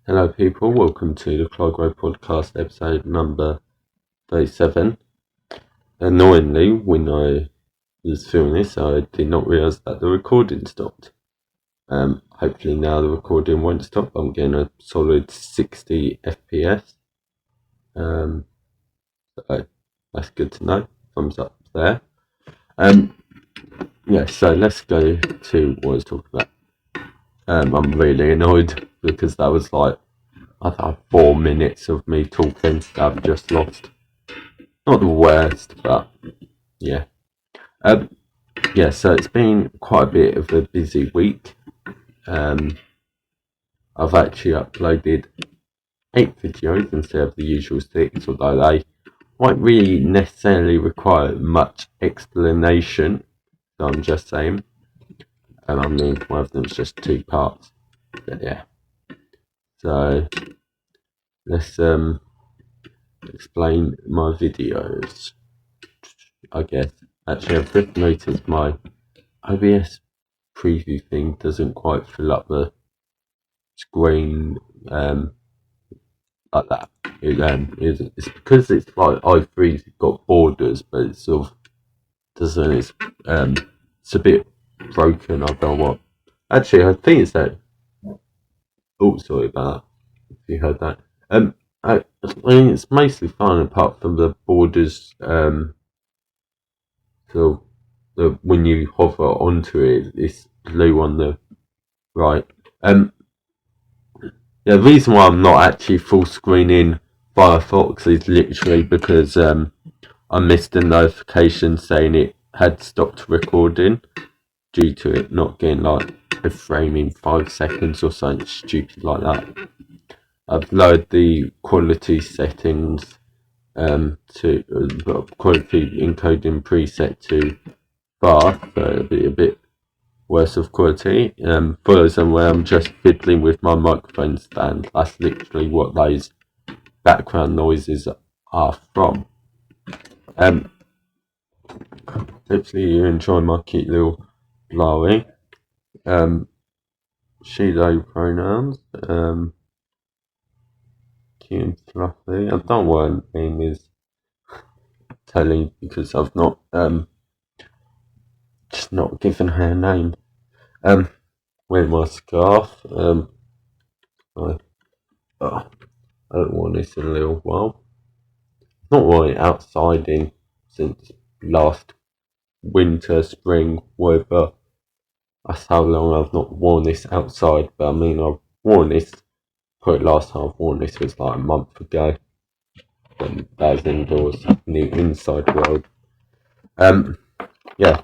Hello people, welcome to the Clygro Podcast episode number 37. Annoyingly, when I was filming this, I did not realise that the recording stopped. Hopefully now the recording won't stop. I'm getting a solid 60 FPS. So that's good to know. Thumbs up there. So let's go to what I was talking about. I'm really annoyed because that was like, I thought 4 minutes of me talking that I've just lost. Not the worst, but yeah. So it's been quite a bit of a busy week. I've actually uploaded 8 videos instead of the usual 6, although they won't really necessarily require much explanation. So I'm just saying. I mean, one of them's just 2 parts. But yeah. So let's explain my videos, I guess. Actually, I've just noticed my OBS preview thing doesn't quite fill up the screen like that. It's because it's like i3's got borders, but it sort of doesn't. It's a bit broken. I don't know what. Actually, I think it's that. Oh, sorry about that. If you heard that. I mean, it's mostly fine apart from the borders. So when you hover onto it, it's blue on the right. The reason why I'm not actually full screening Firefox is literally because I missed a notification saying it had stopped recording due to it not getting like a frame in 5 seconds or something stupid like that. I've lowered the quality settings to quality encoding preset to fast, so it'll be a bit worse of quality. For those where I'm just fiddling with my microphone stand, that's literally what those background noises are from. Hopefully you enjoy my cute little blowing. She, they pronouns. Cute and fluffy. I don't know what her name is totally because I've not just not given her a name. Wear my scarf. I haven't worn this in a little while. Not worn it outside in since last winter, spring, whatever. That's how long I've not worn this outside. But I mean, I've worn this. Probably last time I've worn this was like a month ago. And that was indoors in the inside world. Yeah.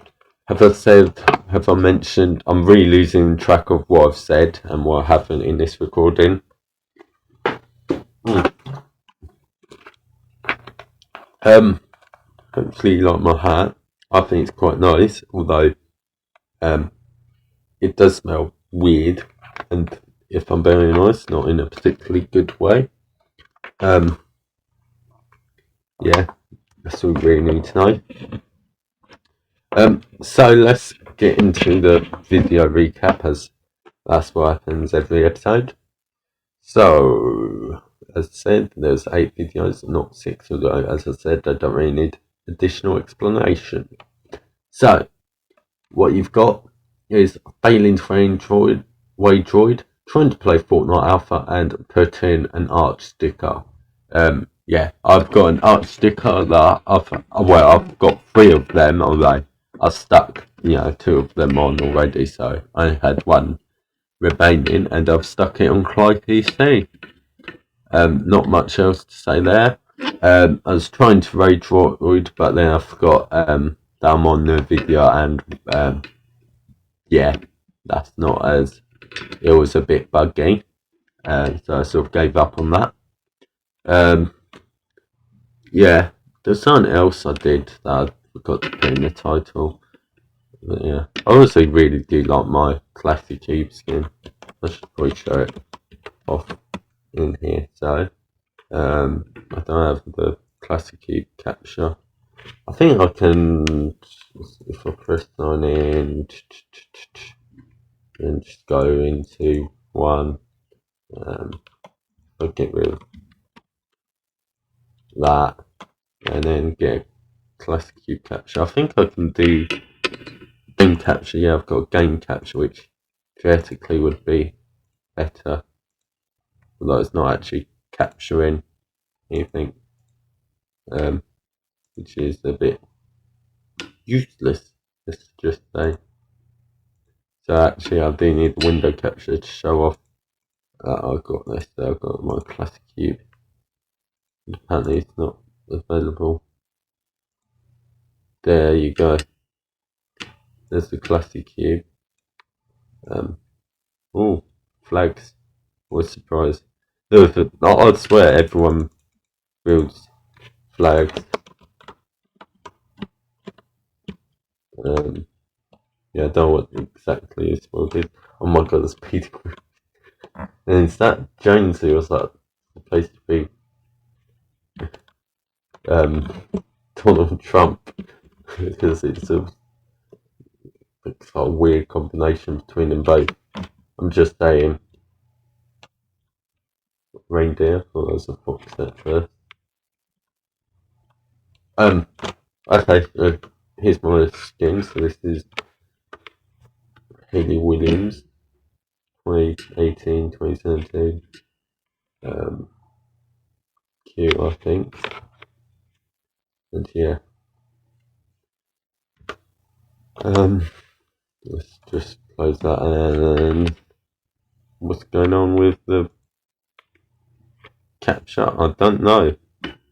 Have I mentioned? I'm really losing track of what I've said and what I haven't in this recording. Hopefully you like my hat. I think it's quite nice, although it does smell weird, and if I'm being honest, not in a particularly good way. Yeah, that's all we really need to know. So let's get into the video recap, as that's what happens every episode. So, as I said, there's 8 videos, not 6, although, as I said, I don't really need additional explanation. So, what you've got is failing to Android, Waydroid, trying to play Fortnite Alpha, and put in an art sticker. I've got an art sticker that I've got 3 of them, although I stuck, 2 of them on already, so I had 1 remaining, and I've stuck it on Clygro PC. Not much else to say there. I was trying to Waydroid, but then I forgot that I'm on the video, and that's not as, it was a bit buggy, so I sort of gave up on that. There's something else I did that I forgot to put in the title. But yeah, I also really do like my classic cube skin. I should probably show it off in here. So I don't have the classic cube capture. I think I can, if I press sign in and just go into one. I'll get rid of that and then get a classic cube capture. I think I can do game capture. Yeah, I've got a game capture, which theoretically would be better, although it's not actually capturing anything, which is a bit useless, let's just say. So actually I do need the window capture to show off that I've got this. So I've got my classic cube. Apparently it's not available. There you go. There's the classic cube. Oh, flags. What a surprise. I swear everyone builds flags. Yeah, I don't know what exactly is what it is. Oh my god, it's Peter Griffin. And is that Jonesy, or was that supposed to be Donald Trump? Because it's a weird combination between them both. I'm just saying. Reindeer, thought there was a fox at first. Okay, here's my skin. So this is Haley Williams, 2018, 2017. Cute, I think. And yeah. Let's just close that. And what's going on with the capture? I don't know,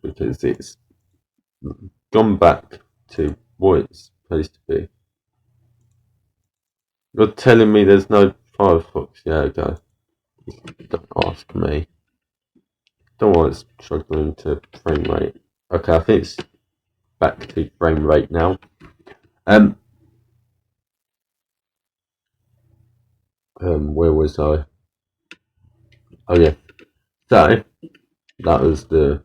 because it's gone back to what it's supposed to be. You're telling me there's no Firefox? Yeah, go. Don't ask me. Don't know why it's struggling to frame rate. Okay, I think it's back to frame rate now. Where was I? Oh yeah. So that was the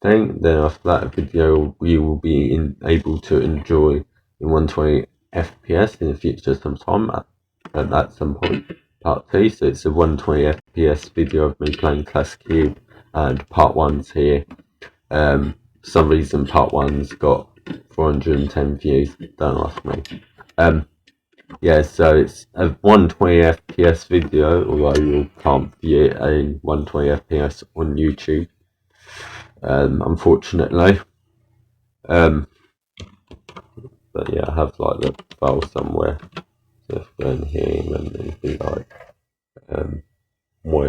thing. Then after that video, we will be able to enjoy in 120 FPS in the future sometime at some point. Part 2, so it's a 120 FPS video of me playing Classic Cube, and part 1's here. For some reason part 1's got 410 views, don't ask me. Yeah, so it's a 120 FPS video, although you can't view it in 120 FPS on YouTube, unfortunately. But yeah, I have like the file somewhere. So if I go in here and then it'd be like what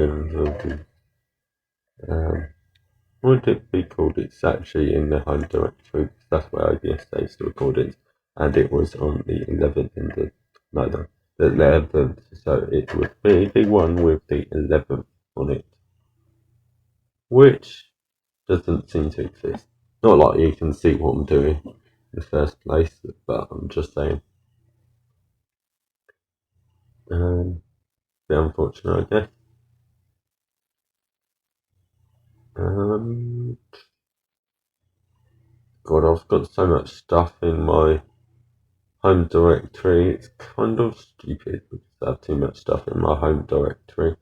would it be called? It's actually in the home directory, because that's where I saved the recordings, and it was on the 11th and the 11th, so it would be the one with the 11th on it, which doesn't seem to exist. Not like you can see what I'm doing in the first place, but I'm just saying. Bit unfortunate, I guess. God, I've got so much stuff in my home directory. It's kind of stupid because I have too much stuff in my home directory.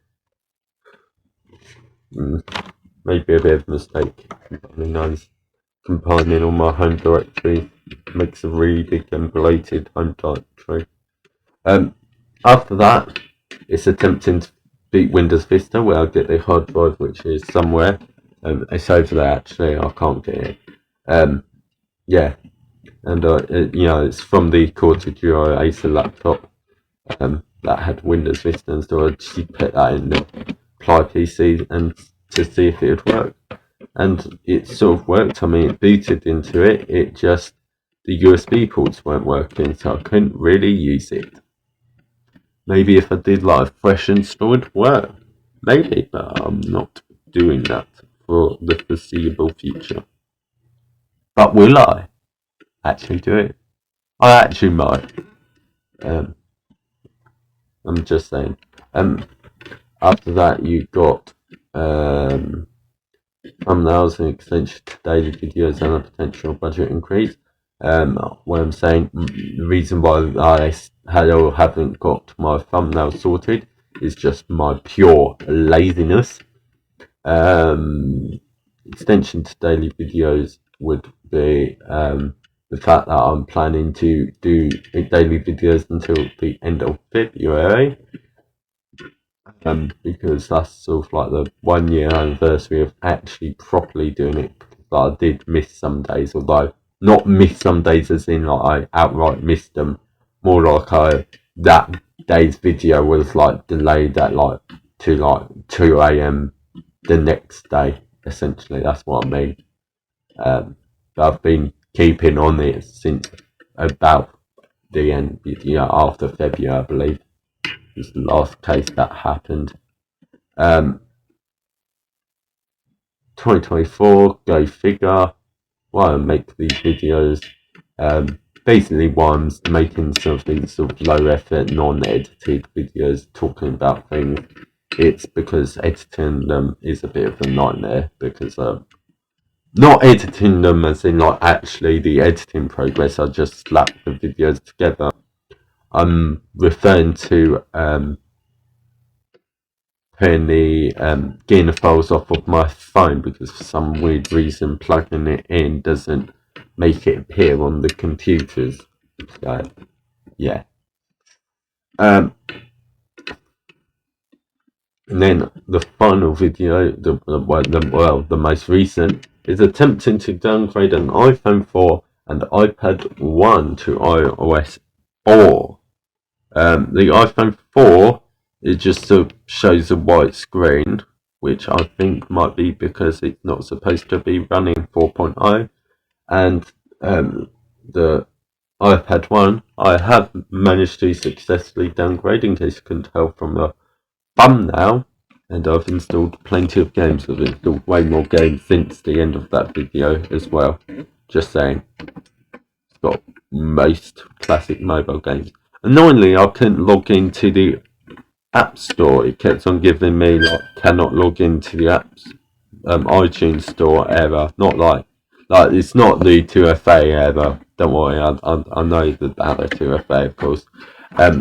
Maybe a bit of a mistake. Who knows? Compiling all my home directory makes a really big and bloated home directory. After that, it's attempting to beat Windows Vista, where I get the hard drive, which is somewhere. It's over there actually. I can't get it. Yeah, and it's from the Corte Duo Acer laptop that had Windows Vista, and so I just put that in the Apply PC and to see if it would work, and it sort of worked. I mean, it booted into it. It just the USB ports weren't working, so I couldn't really use it. Maybe if I did like a fresh install, it'd work. Maybe, but I'm not doing that for the foreseeable future. But will I actually do it? I actually might. I'm just saying. After that, you got thumbnails and extension to daily videos and a potential budget increase. What I'm saying, the reason why I haven't got my thumbnail sorted is just my pure laziness. Extension to daily videos would be the fact that I'm planning to do daily videos until the end of February, because that's sort of like the 1 year anniversary of actually properly doing it. But I did miss some days, although not miss some days as in like I outright missed them, more like that day's video was like delayed at like 2 a.m. the next day. Essentially, that's what I mean. But I've been keeping on it since about the end, after February, I believe, was the last case that happened. 2024, go figure. Why I make these videos. Basically, why I'm making some of these sort of low effort, non-edited videos talking about things. It's because editing them is a bit of a nightmare, because not editing them as in like actually the editing progress, I just slap the videos together. I'm referring to getting the files off of my phone, because for some weird reason plugging it in doesn't make it appear on the computers. So yeah. And then the final video, the most recent, is attempting to downgrade an iPhone 4 and iPad 1 to iOS 4. The iPhone 4, it just sort of shows a white screen, which I think might be because it's not supposed to be running 4.0. And the iPad 1, I have managed to successfully downgrade, in case you couldn't tell from the thumbnail, and I've installed plenty of games. I've installed way more games since the end of that video as well. Just saying. It's got most classic mobile games. Annoyingly, I couldn't log into the App Store. It kept on giving me like cannot log into the apps iTunes Store error. Not like it's not the 2FA error. Don't worry, I know about the 2FA, of course.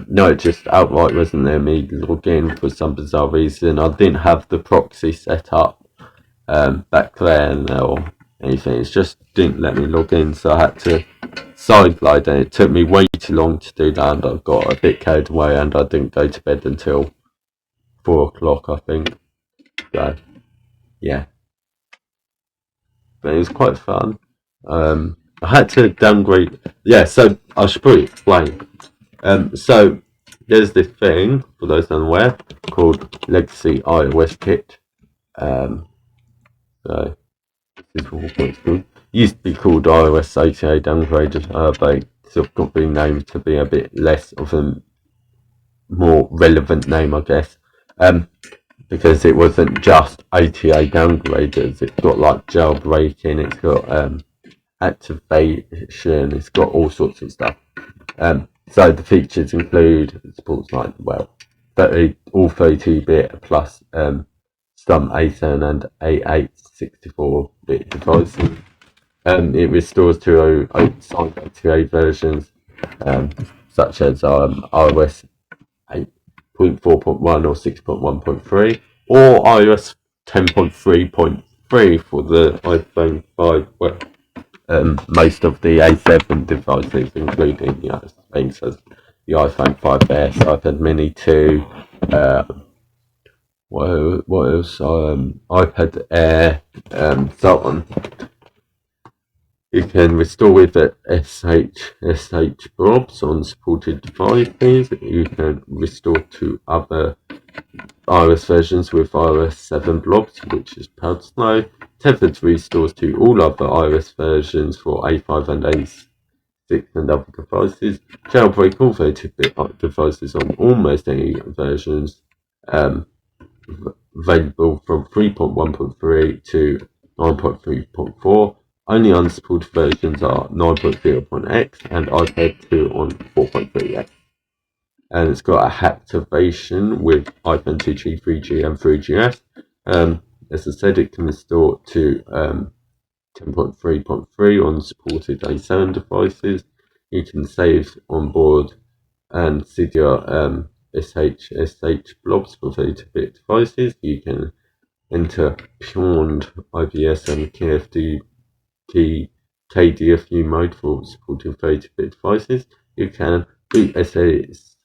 No, it just outright wasn't letting me log in for some bizarre reason. I didn't have the proxy set up back then or anything. It just didn't let me log in, so I had to sideload it. It took me way too long to do that, and I got a bit carried away, and I didn't go to bed until 4 o'clock, I think. So yeah, but it was quite fun. I had to downgrade. Yeah, so I should probably explain. So there's this thing, for those unaware, called Legacy iOS Kit. So this is what it's called. It used to be called iOS 88 Downgraded, but it's sort of got been named to be a bit less of a more relevant name, I guess. Because it wasn't just ATA downgraders. It's got like jailbreaking, it's got activation, it's got all sorts of stuff. So the features include, it supports like, well, all 32-bit plus some A7 and A8 64-bit devices. It restores to signed ATA versions, such as iOS 8.4.1 or 6.1.3, or iOS 10.3.3 for the iPhone 5. Well, most of the A7 devices, including things as the iPhone 5S, iPad Mini 2, what else? iPad Air, so on. You can restore with the SH blobs on supported devices. You can restore to other iOS versions with iOS 7 blobs, which is proud to know. Tethered restores to all other iOS versions for A5 and A6 and other devices. Jailbreak all 32-bit devices on almost any versions. Available from 3.1.3 to 9.3.4. Only unsupported versions are 9.0.x and iPad 2 on 4.3x. And it's got a activation with iPhone 2G, 3G, and 3GS. As I said, it can restore to 10.3.3 on supported A7 devices. You can save on board and Cydia SH blobs for 32-bit devices. You can enter beyond IPS and KDFU mode for supporting 32-bit devices. You can boot SSH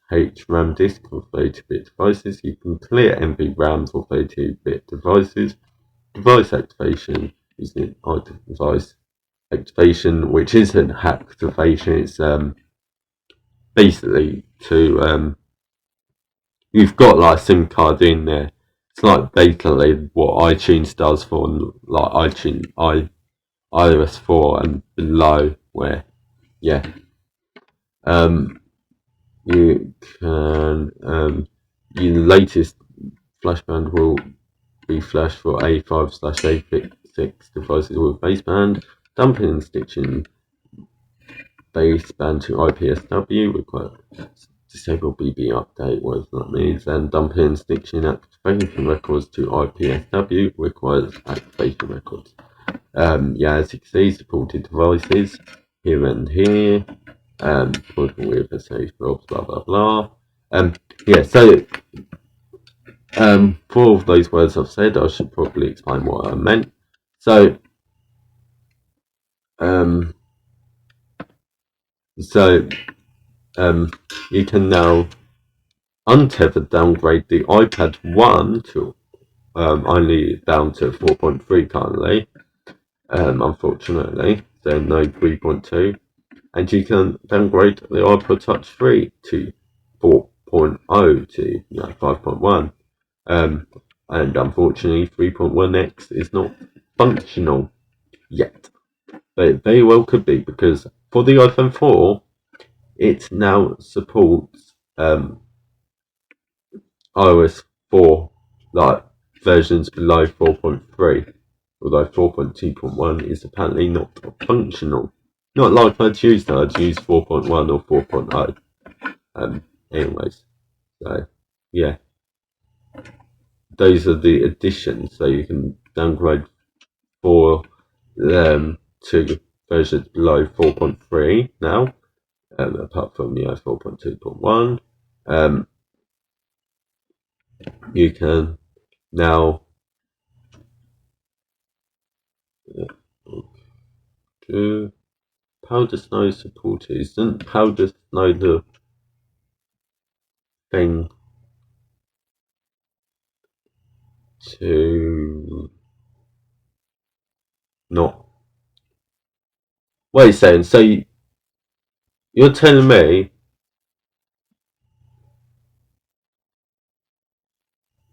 RAM disk for 32-bit devices. You can clear MB RAM for 32-bit devices. Device activation using device activation, which isn't hacktivation. It's basically to you've got like a SIM card in there. It's like basically what iTunes does for like iOS 4 and below, where you can your latest flash band will be flashed for A5/A6 devices with baseband. Dumping and stitching baseband to IPSW requires disable BB update, whatever that means, and dumping and stitching activation records to IPSW requires activation records. As you can see, supported devices here and here, working with SH blobs, blah blah blah. So for all of those words I've said, I should probably explain what I meant. So you can now untethered downgrade the iPad 1 to only down to 4.3 currently, unfortunately, so no 3.2, and you can downgrade the iPod Touch 3 to 4.0 to 5.1, and unfortunately 3.1x is not functional yet, but it very well could be, because for the iPhone 4 it now supports iOS 4 like versions below 4.3, although 4.2.1 is apparently not functional. Not like I'd use 4.1 or 4.0. Anyways, so yeah, those are the additions. So you can downgrade to versions below 4.3 now, apart from 4.2.1. You can now do Powder Snow supported. Isn't Powder Snow the thing to not? Wait a second, so you're telling me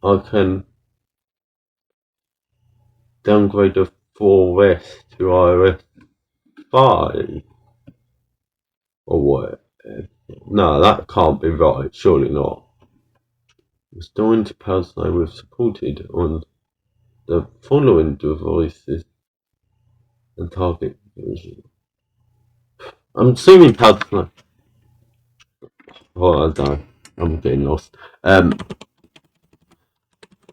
I can downgrade the 4S to iOS 5? Or what? No, that can't be right, surely not. Restoring to Powder Snow with supported on the following devices and target version. I'm assuming Powder Snow. Oh, I don't know. I'm getting lost.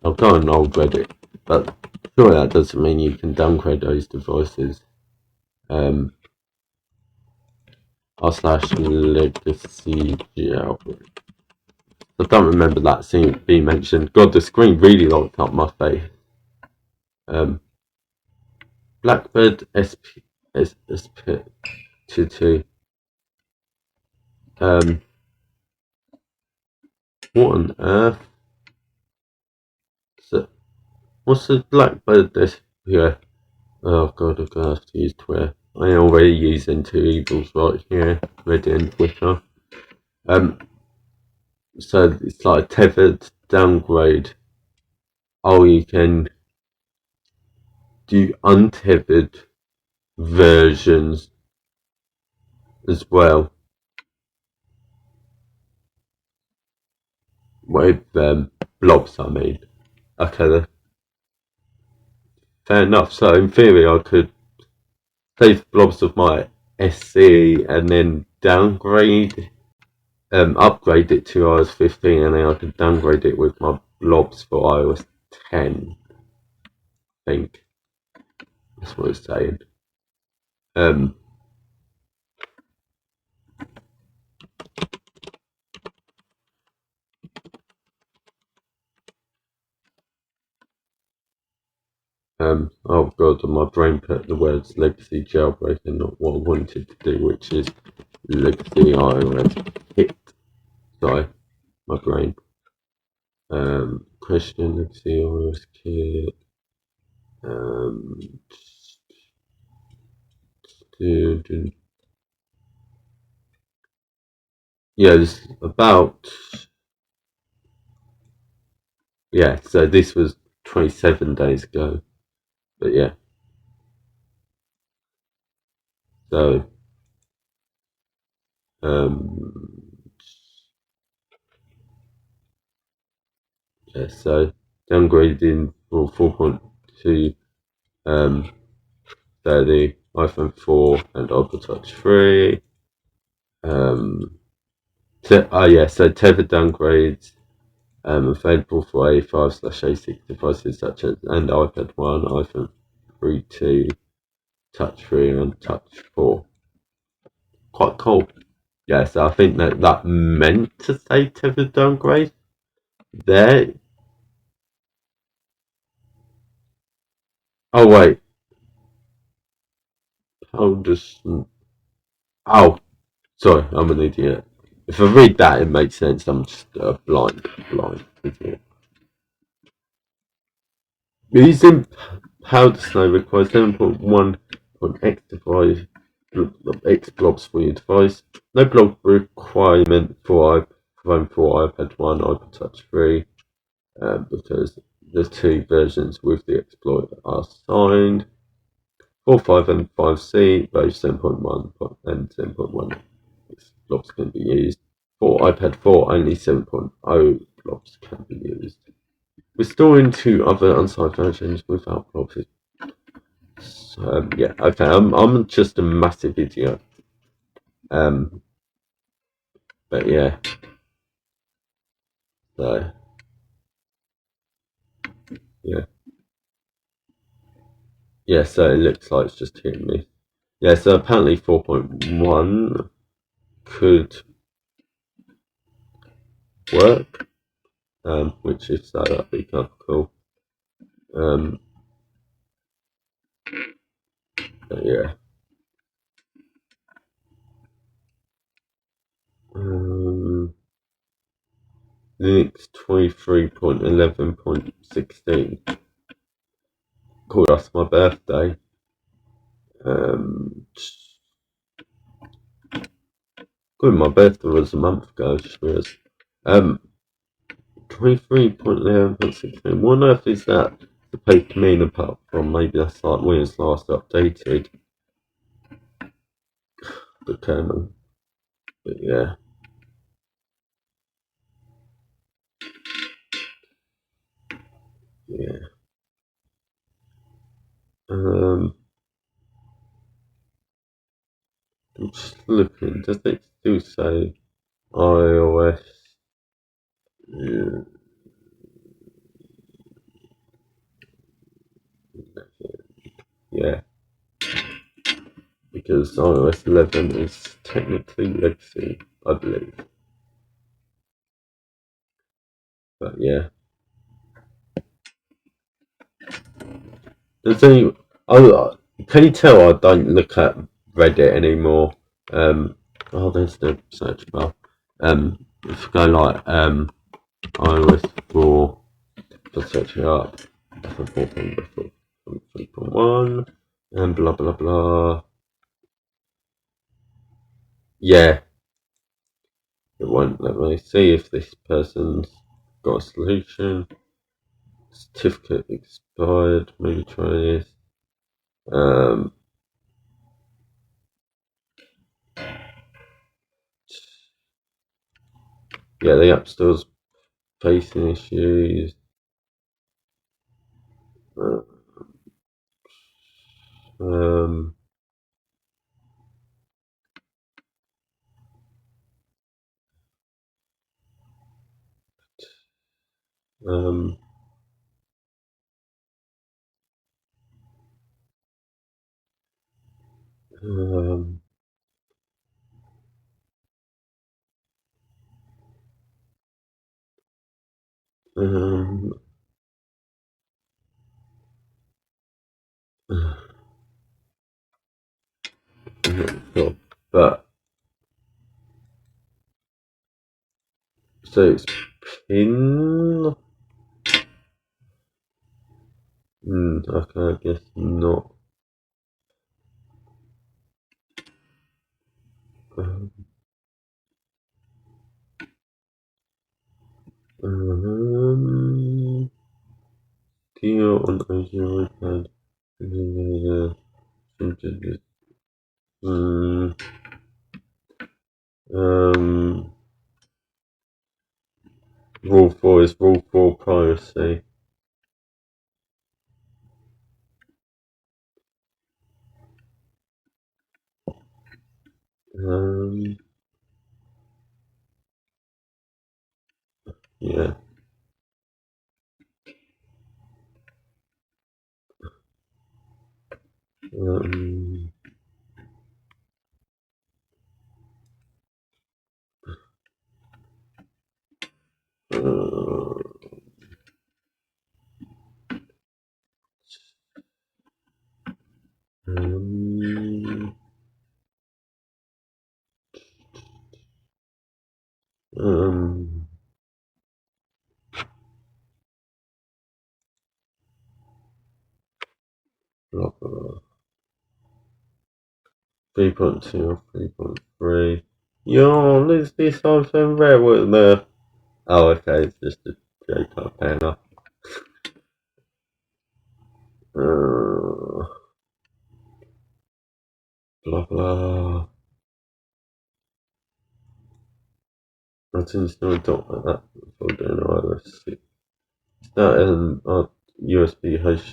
I'll go on old Reddit, but surely that doesn't mean you can downgrade those devices. r/legacy jailbreak. I don't remember that scene being mentioned. God, the screen really locked up my face. Blackbird SP22. What on earth? So, what's the Blackbird SP? Oh god, I'm gonna have to use Twitter. I already using two evils right here, Reddit and Twitter. So it's like a tethered downgrade. Oh, you can do untethered versions as well with blobs. I mean, okay, fair enough. So in theory, I could save blobs of my SC and then upgrade it to iOS 15, and then I could downgrade it with my blobs for iOS 10. I think that's what it's saying. Oh god, my brain put the words legacy jailbreak and not what I wanted to do, which is legacy iOS hit. Sorry, my brain. Question legacy iOS kit. Yeah, it's about. Yeah, so this was 27 days ago. But yeah. So yeah, so downgrading for 4.2 so the iPhone 4 and iPod Touch 3. So tether downgrades available for A5/A6 devices such as and iPad 1, iPhone 3, 2, Touch 3 and Touch 4. Quite cool. Yeah, so I think that meant to say tether downgrade there. Oh wait, how does? Oh, sorry, I'm an idiot. If I read that, it makes sense. I'm just a blind idiot. Using powder snow requires 7.1 device X blobs for your device. No blob requirement for iPhone 4, iPad 1, iPod Touch 3, because the two versions with the exploit are signed. 4, 5, and 5C, both 7.1 and 7.1 blobs can be used. For iPad 4, only 7.0 blobs can be used. Restoring to other unsigned versions without blobs. Yeah, okay, I'm just a massive idiot. But yeah, so yeah, yeah. So it looks like it's just hitting me. Yeah, so apparently 4.1 could work. Which if so, that'd be kind of cool. But yeah. Linux 23.11.16. Cool, that's my birthday. Good, my birthday was a month ago, just realised. 23.11.16. What on earth is that supposed to mean apart from maybe that's like when it's last updated the kernel? But yeah. Yeah. I'm just looking, does it still say iOS? Yeah. Yeah. Because iOS 11 is technically legacy, I believe. But yeah. Does any? Can you tell I don't look at Reddit anymore? There's the search bar. If you go like iOS 4, just search it up. For 3.1 and blah blah blah. Yeah, it won't let me see if this person's got a solution. Certificate expired. Maybe try this. Yeah, the App Store's facing issues. Um, um, um, um, Cool. But so it's pin. Okay, I guess not. Deal on Azure iPad. Rule 4 is Rule 4 privacy. Yeah. Blah, blah. 3.2 or 3.3. Yo, is this something rare with the... Oh, okay, it's just a J-type panel. Blah, blah. I didn't know a dot like that before doing iOS 6. That and USB host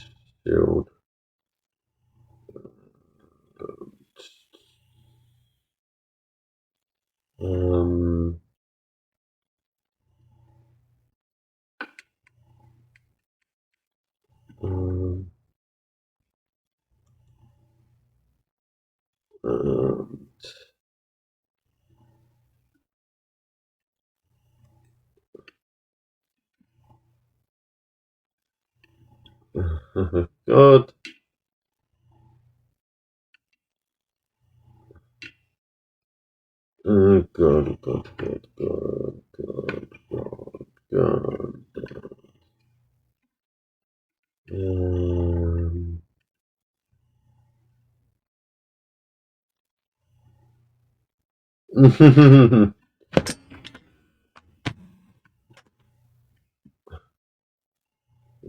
shield. God. God, God, God, God, God, God, God.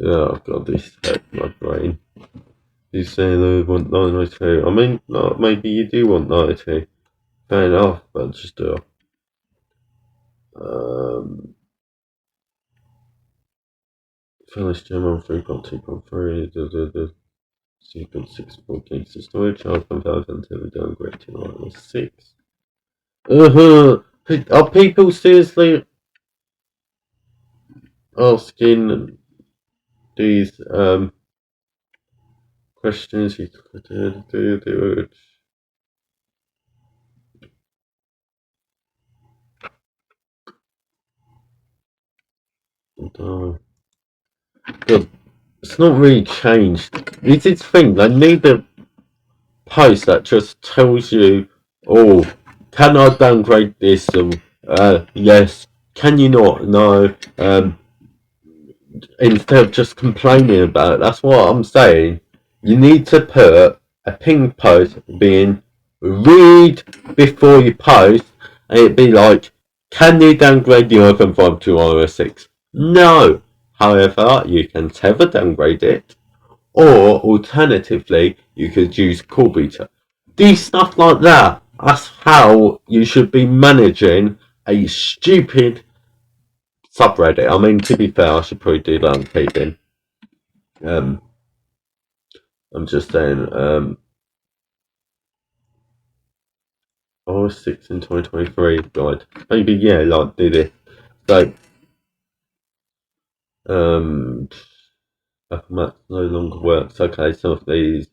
Yeah, I've got this hurt my brain. You say they want 902. I mean, no, maybe you do want 902. Fair enough, but just do it. Finish gem on 3.2.3. Sequence 64 gigs of storage. I'll compare them to the downgrade to iOS 6. Are people seriously asking these questions? You could do it. Good. It's not really changed. It's its thing. They need a post that just tells you, oh, can I downgrade this? Yes. Can you not? No. Instead of just complaining about it. That's what I'm saying. You need to put a ping post being read before you post, and it'd be like, can you downgrade the iPhone 5 to iOS 6? No. However, you can tether downgrade it, or alternatively, you could use Core Beta. Do stuff like that. That's how you should be managing a stupid subreddit. I mean, to be fair, I should probably do that on keeping. I'm just saying, iOS 6 in 2023 guide. Maybe, yeah, like, do this. So, PowerMac no longer works. Okay, some of these,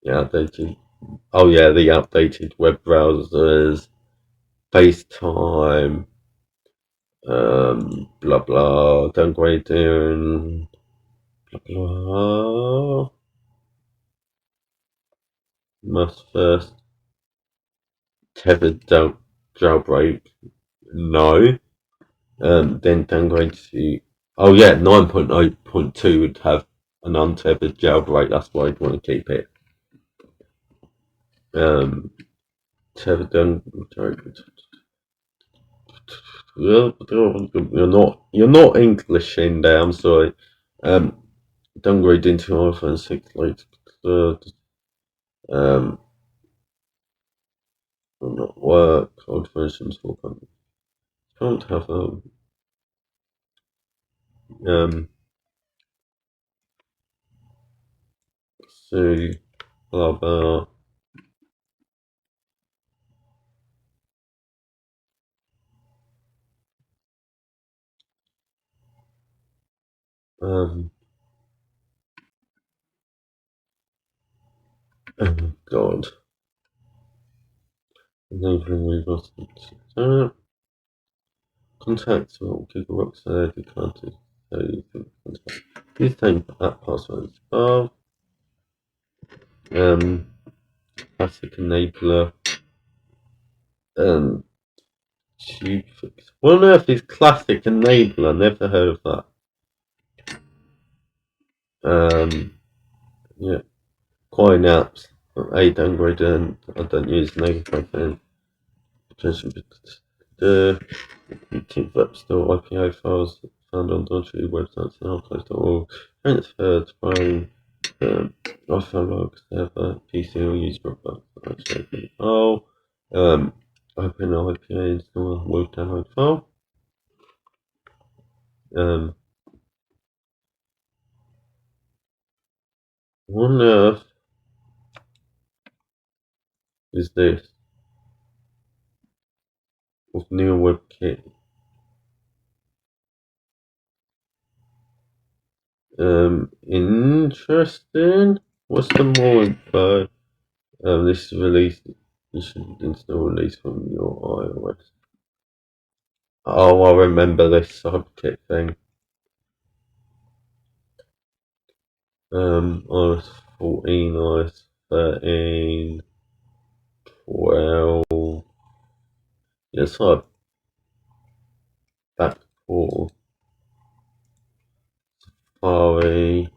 yeah, updated. Oh, yeah, the updated web browsers, FaceTime, blah blah, downgrading, blah blah. Must first tethered jailbreak. No. Then downgrade to 9.0.2 would have an untethered jailbreak. That's why I'd want to keep it. Tethered jailbreak. You're not English in there. I'm sorry. Downgrade into iPhone 6 later. Will not work. Old versions will come. Can't have see blah blah. Oh God. Enabling reverse. Contacts will Google Rocks there. You can't do so. You can contact. Please take that password above. Classic enabler. Tube fix. What on earth is classic enabler? Never heard of that. Yeah. Coin apps. A downgrade and I don't use negative fan. The YouTube Web Store IPO files found on dodgy websites and archives.org. Transferred from iPhone log server, PC or user file. Open IPA install will download file. What on earth is this? With new WebKit. Interesting. What's the more info? This is released. You should install release from your iOS. Oh, I remember this subkit thing. iOS 14, iOS 13, 12. Yes, I've back for Safari.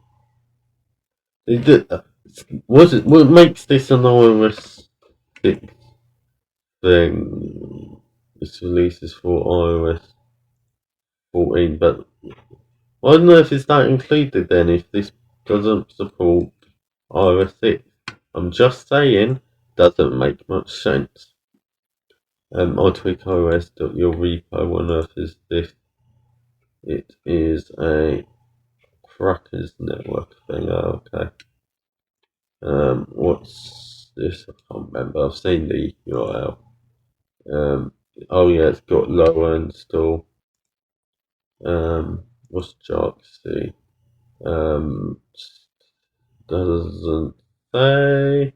What makes this an iOS 6 thing? This release is for iOS 14, but I don't know if it's that included then, if this doesn't support iOS 6. I'm just saying, doesn't make much sense. I'll tweak OS. Your repo. What on earth is this? It is a Crackers network thing. Oh, okay. What's this? I can't remember. I've seen the URL. Oh yeah, it's got lower install. What's Jarksy? Doesn't say.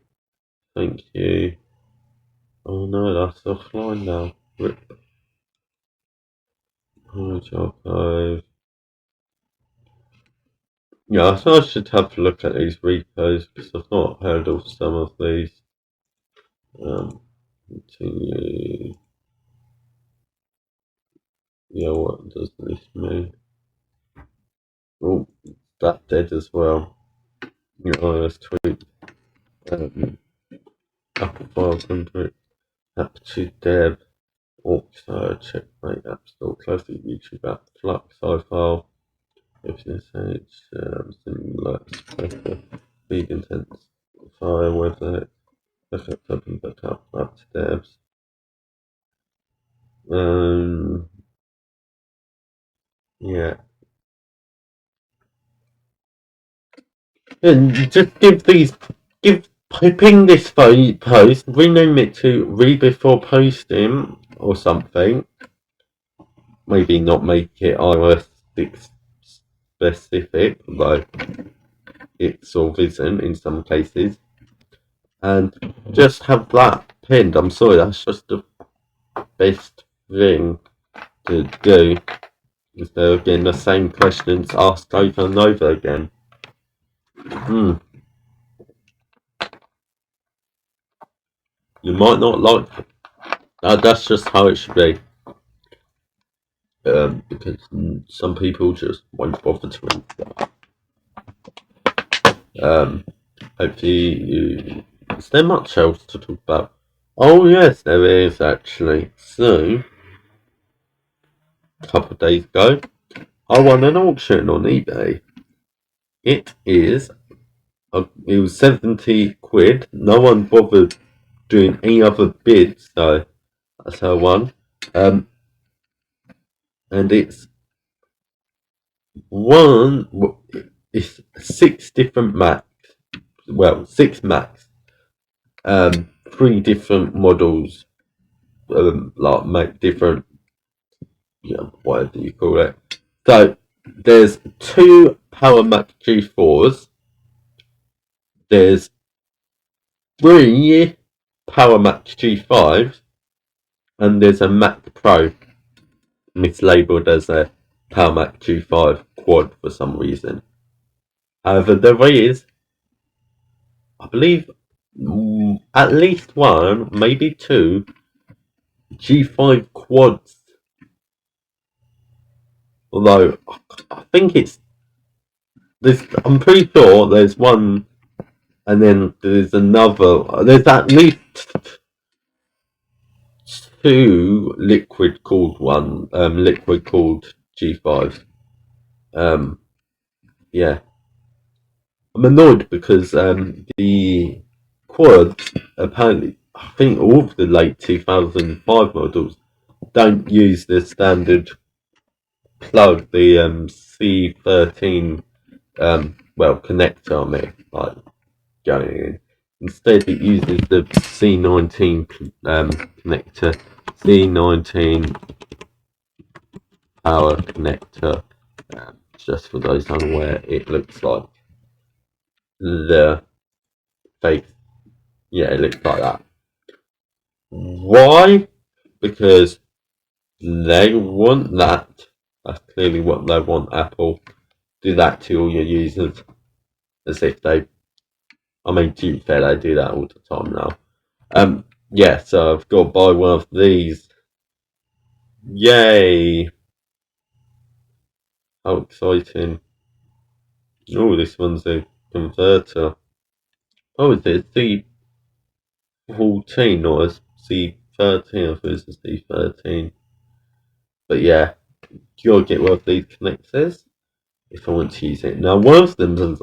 Thank you. Oh no, that's offline now. Rip. Archive. Yeah, so I should have a look at these repos because I've not heard of some of these. Continue. Yeah, what does this mean? Oh, that's dead as well. Yeah, iOS tweet. Apple file country. Aptitude Deb. Orc checkmate app store. Closely YouTube app. Flux iFile. FCSH. Alerts. Pressure. Feed intense. Fire website. Backup open backup. Up to Debs. Yeah. And just ping this post, rename it to read before posting or something. Maybe not make it iOS 6 specific, though it sort of isn't in some cases. And just have that pinned. I'm sorry, that's just the best thing to do instead of getting the same questions asked over and over again. You might not like it. That's just how it should be. Because some people just won't bother to read that. Hopefully, is there much else to talk about? Oh yes, there is actually. So, a couple of days ago, I won an auction on eBay. It was 70 quid. No one bothered doing any other bids, so that's how I won. And it's it's 6 different Macs. Well, 6 Macs. 3 different models. Like make different, whatever you call it. So there's 2 PowerMac G4s. There's 3 PowerMac G5s, and there's a Mac Pro mislabeled as a PowerMac G5 quad for some reason. However, there is, I believe, at least 1, maybe 2 G5 quads. Although I think I'm pretty sure there's 1, and then there's another. There's at least 2 liquid cooled G5s. Yeah. I'm annoyed because the quads, apparently, I think all of the late 2005 models don't use the standard plug, the C13 connector on it, like going in. Instead, it uses the C19 connector, C19 power connector. Just for those unaware, it looks like the face. Yeah, it looks like that. Why? Because they want that. That's clearly what they want. Apple do that to all your users, as if they. I mean, to be fair, they do that all the time now. Yeah. So I've got to buy one of these. Yay! How exciting! Oh, this one's a converter. Oh, is it a C14 or a C13? I thought it was a C13. But yeah, you gotta get one of these connectors if I want to use it. Now, one of them is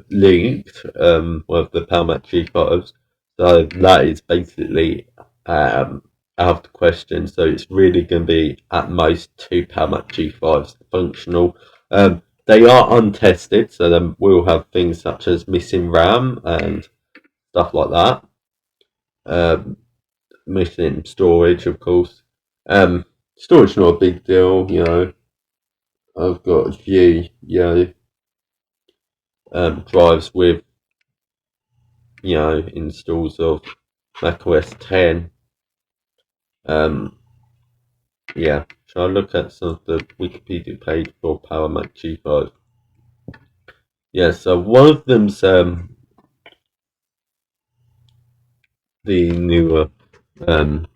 linked, one of the PowerMac G5s, so that is basically out of the question. So it's really going to be at most 2 PowerMac G5s functional. They are untested, so then we'll have things such as missing RAM and stuff like that. Missing storage, of course. Storage not a big deal, I've got a few, drives with, installs of macOS 10. Yeah, shall I look at some of the Wikipedia page for PowerMac G5? Yeah, so one of them's the newer I'm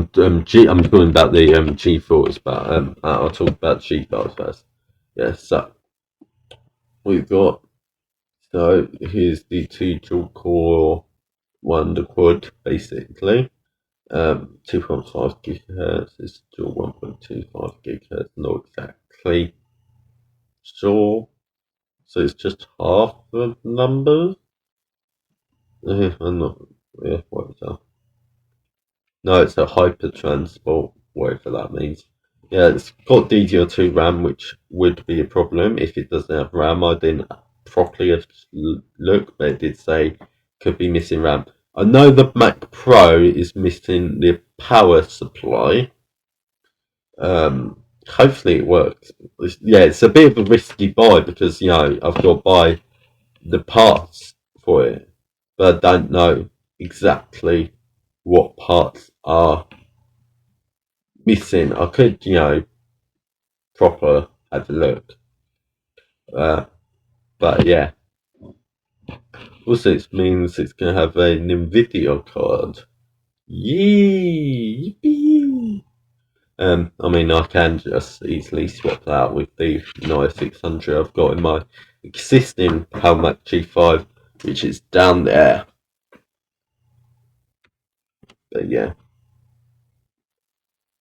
talking about the G4s, but I'll talk about G5s first. Yeah, so we've got, so here's the 2 dual core Wonder Quad, basically. 2.5 gigahertz is still 1.25 gigahertz, not exactly sure. So it's just half the numbers. I'm not. Yeah, what is that? No, it's a hyper transport, whatever that means. Yeah, it's got DDR2 RAM, which would be a problem if it doesn't have RAM. I didn't properly look, but it did say could be missing RAM. I know the Mac Pro is missing the power supply. Hopefully it works. It's a bit of a risky buy because I've got to buy the parts for it, but I don't know exactly what parts are missing. I could, proper have a look. But yeah. Also, it means it's going to have an NVIDIA card. Yee! Yippee! I mean, I can just easily swap that out with the 9600 I've got in my existing PowerMac G5, which is down there. But yeah.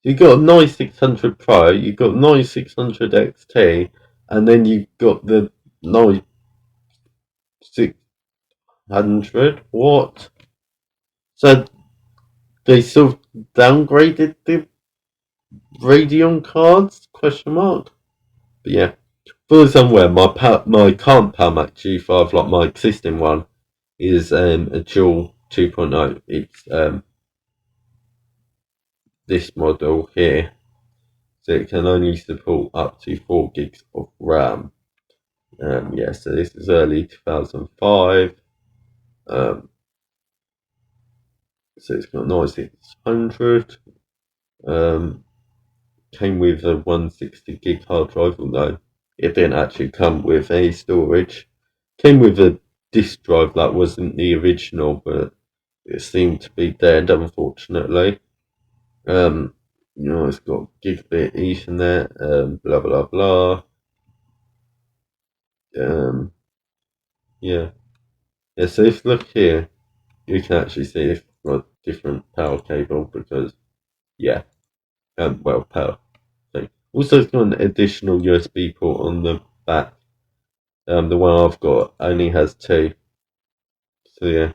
You've got a 9600 Pro, you've got 9600 XT, and then you've got the 9600. What? So they sort of downgraded the Radeon cards? Question mark. But yeah, for somewhere, my current PowerMac G5, like my existing one, is a dual 2.0. It's this model here, so it can only support up to 4 gigs of RAM. Yeah, so this is early 2005. So it's got 9600. Came with a 160 gig hard drive, although it didn't actually come with any storage. Came with a disk drive that wasn't the original, but it seemed to be dead, unfortunately. It's got gigabit Ethernet, blah blah blah. Yeah. So if you look here, you can actually see it's got different power cable because, yeah, power. Also, it's got an additional USB port on the back. The one I've got only has 2. So yeah.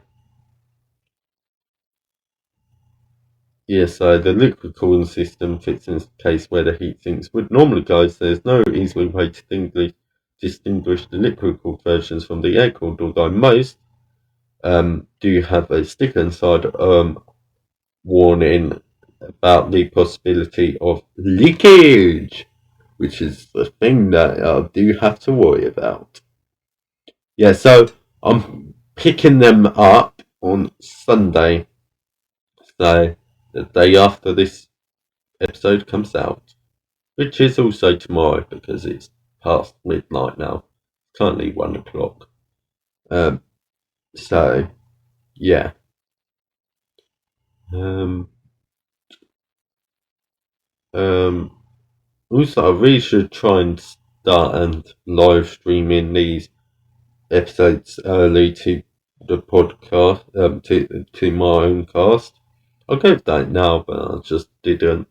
Yeah, so the liquid cooling system fits in a case where the heat sinks would normally go, so there's no easy way to distinguish the liquid cooled versions from the air cooled, although most do have a sticker inside warning about the possibility of leakage, which is the thing that I do have to worry about. Yeah, so I'm picking them up on Sunday, so the day after this episode comes out, which is also tomorrow because it's past midnight now. It's currently 1 o'clock. So yeah. Also, I really should try and start and live streaming these episodes early to the podcast, to my own cast. I'll go with that now, but I just didn't.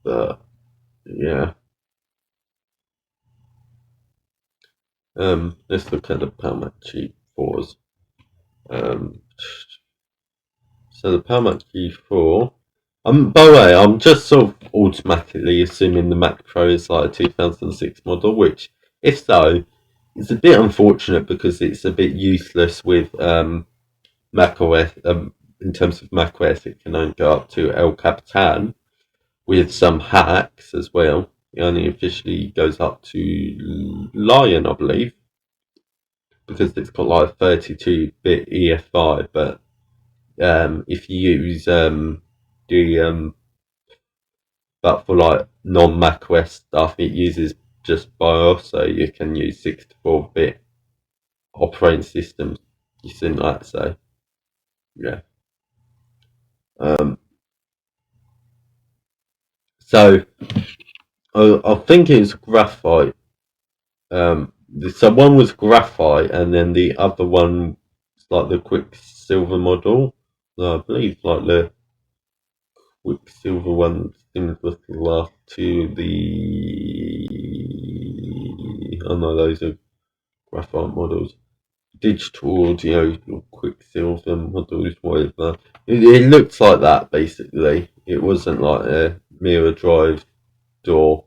But yeah. Let's look at the PowerMac G4s. So the PowerMac G4. By the way, I'm just sort of automatically assuming the Mac Pro is like a 2006 model, which, if so, it's a bit unfortunate because it's a bit useless with Mac OS. In terms of Mac OS, it can only go up to El Capitan with some hacks as well. It only officially goes up to Lion, I believe, because it's got like 32-bit EFI. But if you use but for like non-Mac OS stuff, it uses just BIOS, so you can use 64-bit operating systems using that. So yeah. So I think it was graphite. So one was graphite, and then the other one was like the Quicksilver model. I believe like the Quicksilver one similar to the. Oh no, those are graphite models. Digital audio, Quicksilver models, whatever. It looked like that basically. It wasn't like a mirror drive door.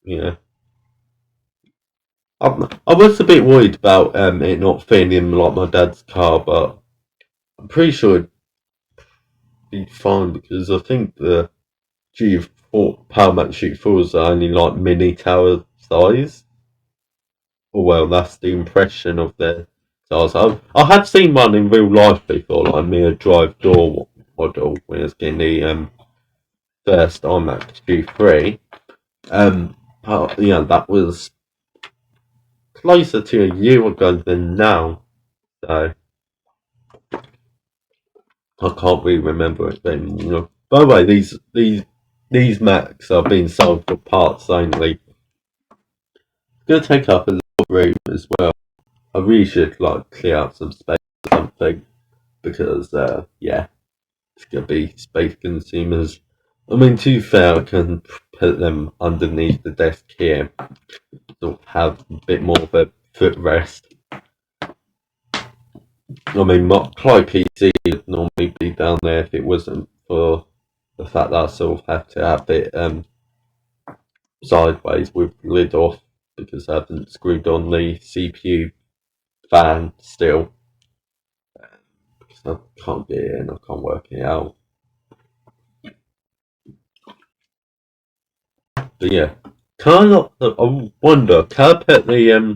Yeah. I was a bit worried about it not fitting in like my dad's car, but I'm pretty sure it'd be fine because I think the G4 PowerMac G4s are only like mini tower size. Oh well, that's the impression of their size. I have seen one in real life before, like a mirror drive door model when I was getting the first iMac G3. But that was closer to a year ago than now, so I can't really remember it then. By the way, these Macs are being sold for parts only. It's gonna take up a lot of room as well. I really should clear out some space or something because it's gonna be space consumers. I mean, to be fair, I can put them underneath the desk here, to have a bit more of a footrest. I mean, my PC would normally be down there if it wasn't for the fact that I sort of have to have it sideways with the lid off because I haven't screwed on the CPU fan still. Because I can't get it in, I can't work it out. But yeah, I wonder, can I put the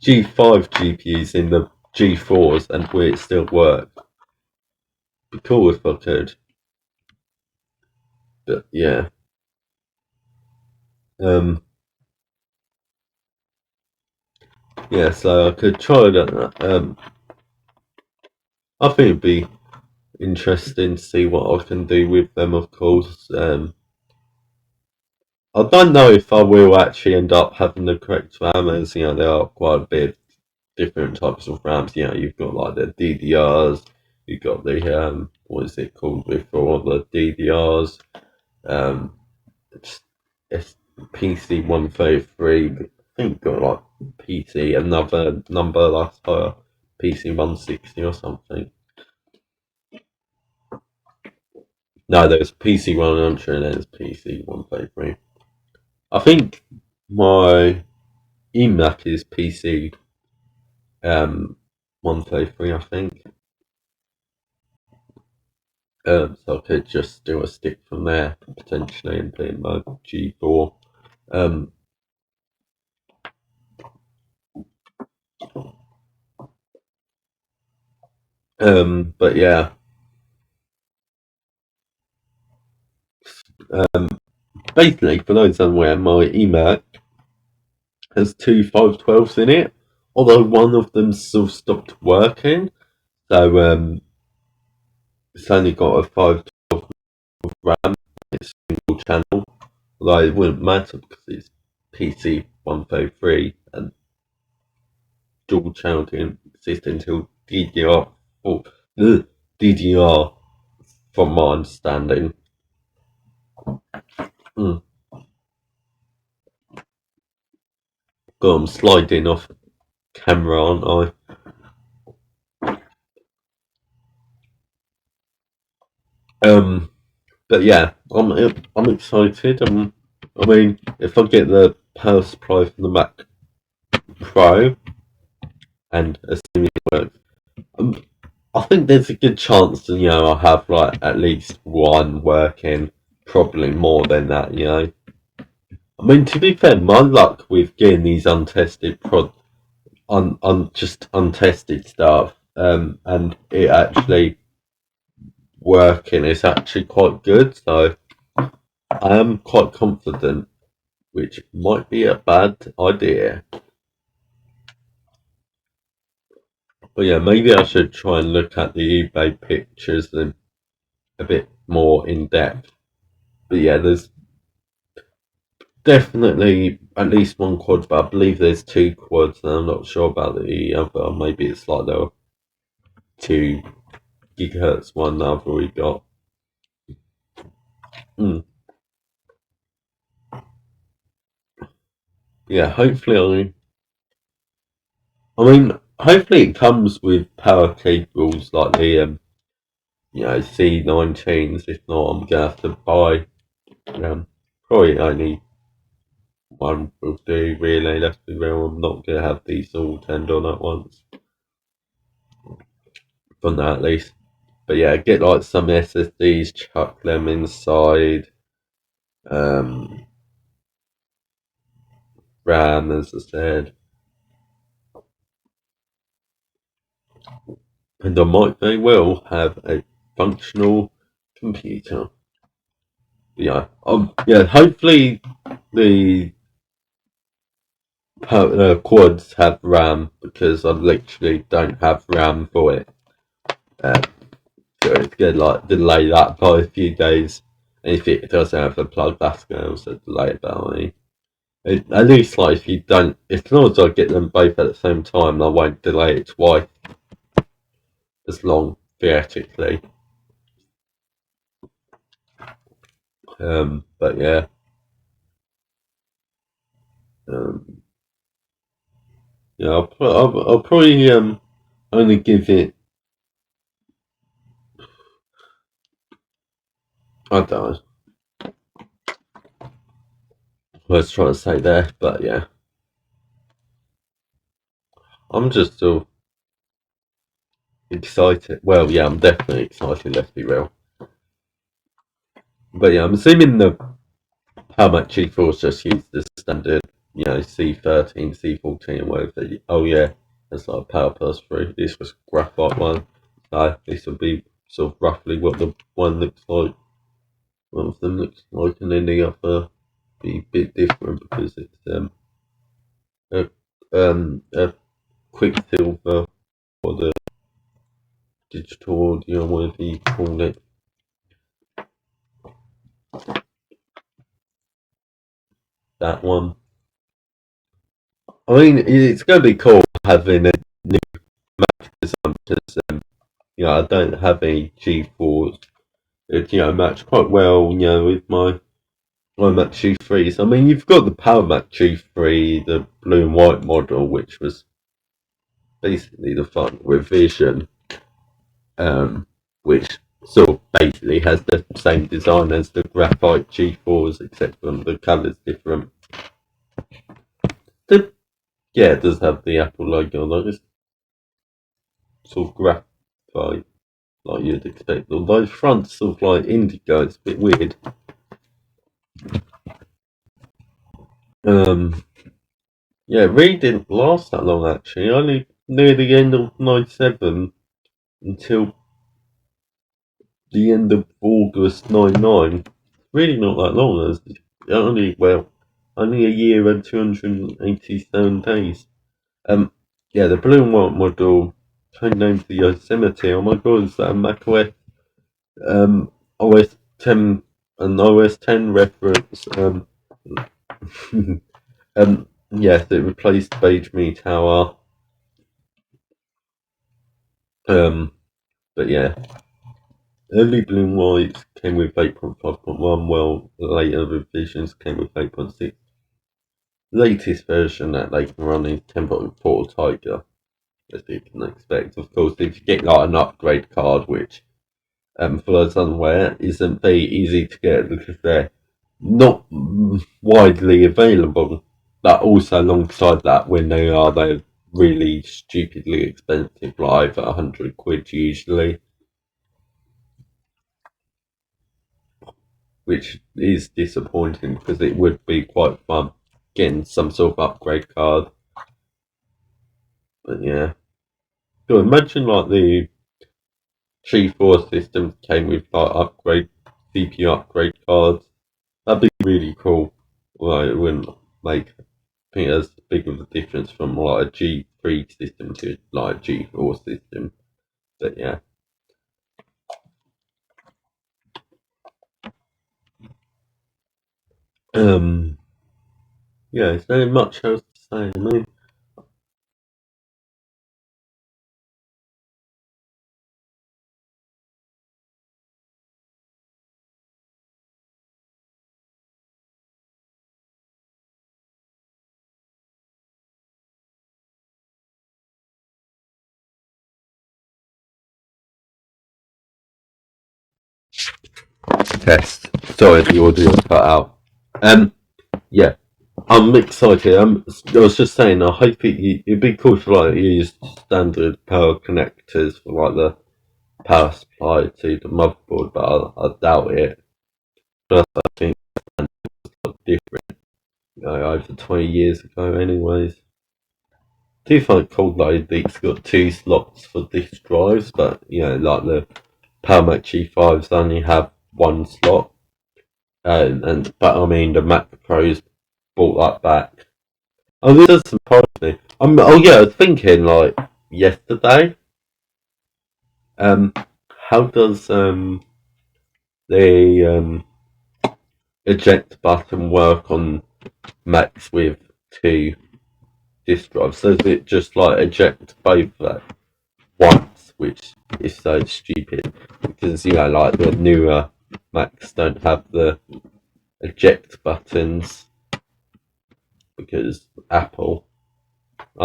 G5 GPUs in the G4s and will it still work? Be cool if I could. But yeah. So I could try that. I think it'd be interesting to see what I can do with them, of course. I don't know if I will actually end up having the correct RAM, as there are quite a bit of different types of RAMs. You've got the DDRs, you've got the what is it called before the DDRs? It's PC 133. I think got PC another number last higher, PC 160 or something. No, there's PC 100 and there's PC 133. I think my eMac is PC 133, I think. So I could just do a stick from there potentially and put in my G4. But yeah. Basically, for those unaware, my eMac has two 512s in it, although one of them sort of stopped working. So it's only got a 512 RAM, it's single channel, although it wouldn't matter because it's PC 133 and dual channel didn't exist until DDR from my understanding. God, I'm sliding off camera, aren't I? But yeah, I'm excited. I mean, if I get the power supply from the Mac Pro, and assuming it works, I think there's a good chance that I'll have at least one working, probably more than that. I mean, to be fair, my luck with getting these untested just untested stuff, and it actually working is actually quite good. So I am quite confident, which might be a bad idea. But yeah, maybe I should try and look at the eBay pictures and a bit more in depth. But yeah, there's definitely at least one quad, but I believe there's two quads, and I'm not sure about the other. Maybe it's the 2 gigahertz one that I've already got. Yeah, hopefully hopefully it comes with power cables like the C19s. If not, I'm gonna have to buy probably only one will do, really. Let's be real, I'm not gonna have these all turned on at once. For now, at least. But yeah, get some SSDs, chuck them inside. RAM, as I said. And I might very well have a functional computer. Yeah, hopefully the quads have RAM, because I literally don't have RAM for it. So it's going to delay that by a few days. And if it doesn't have a plug, that's going to also delay it by at least if you don't, as long as I get them both at the same time, I won't delay it twice as long, theoretically. But yeah. I'll probably only give it, I don't know what I was trying to say there, but yeah. I'm just so excited. Well, yeah, I'm definitely excited, let's be real. But yeah, I'm assuming the PowerMac G4s just use the standard, C13, C14, and whatever. Oh yeah, that's like a Power Plus 3. This was graphite one. So this will be sort of roughly what the one looks like. One of them looks like, and then the other be a bit different because it's a Quicksilver, or the digital audio, whatever you call it. That one. I mean, it's going to be cool having a new Mac design, because I don't have any G4s. It match quite well, with my Mac G3s. I mean, you've got the PowerMac G3, the blue and white model, which was basically the final revision, which sort of basically has the same design as the graphite G4s, except for the colour's different. It does have the Apple logo on it. It's sort of graphite, like you'd expect. Although the front's sort of like indigo, it's a bit weird. It really didn't last that long, actually. Only near the end of '97 until the end of August '99. Really not that long. It was only a year and 287 days. The blue and white model changed name to Yosemite. Oh my god, is that a macOS OS 10 an OS 10 reference? Yes, it replaced Beige Me Tower. But yeah, early blue and white came with 8.5.1, while later revisions came with 8.6. Latest version that they can run is 10.4 Tiger, as you can expect. Of course, if you get an upgrade card, which for those unaware isn't very easy to get because they're not widely available. But also alongside that, when they're really stupidly expensive, like over £100 usually, which is disappointing because it would be quite fun getting some sort of upgrade card. But yeah, so imagine the G4 system came with CPU upgrade cards. That'd be really cool. Well, it wouldn't make as big of a difference from a G3 system to a G4 system. But yeah. Is there much else to say? I mean, test. Sorry, the audio cut out. Yeah, I'm excited. I was just saying, I hope it'd be cool to use standard power connectors for the power supply to the motherboard, but I doubt it. But I think it's different, over 20 years ago, anyways. I do find it cool though that it's got two slots for disk drives, but the PowerMac G5s only have one slot, but I mean the Mac Pros brought that back. Oh, this does surprise me. I was thinking like yesterday. How does the eject button work on Macs with two disk drives? So is it just like eject both at once, which is so stupid because like the newer Macs don't have the eject buttons because I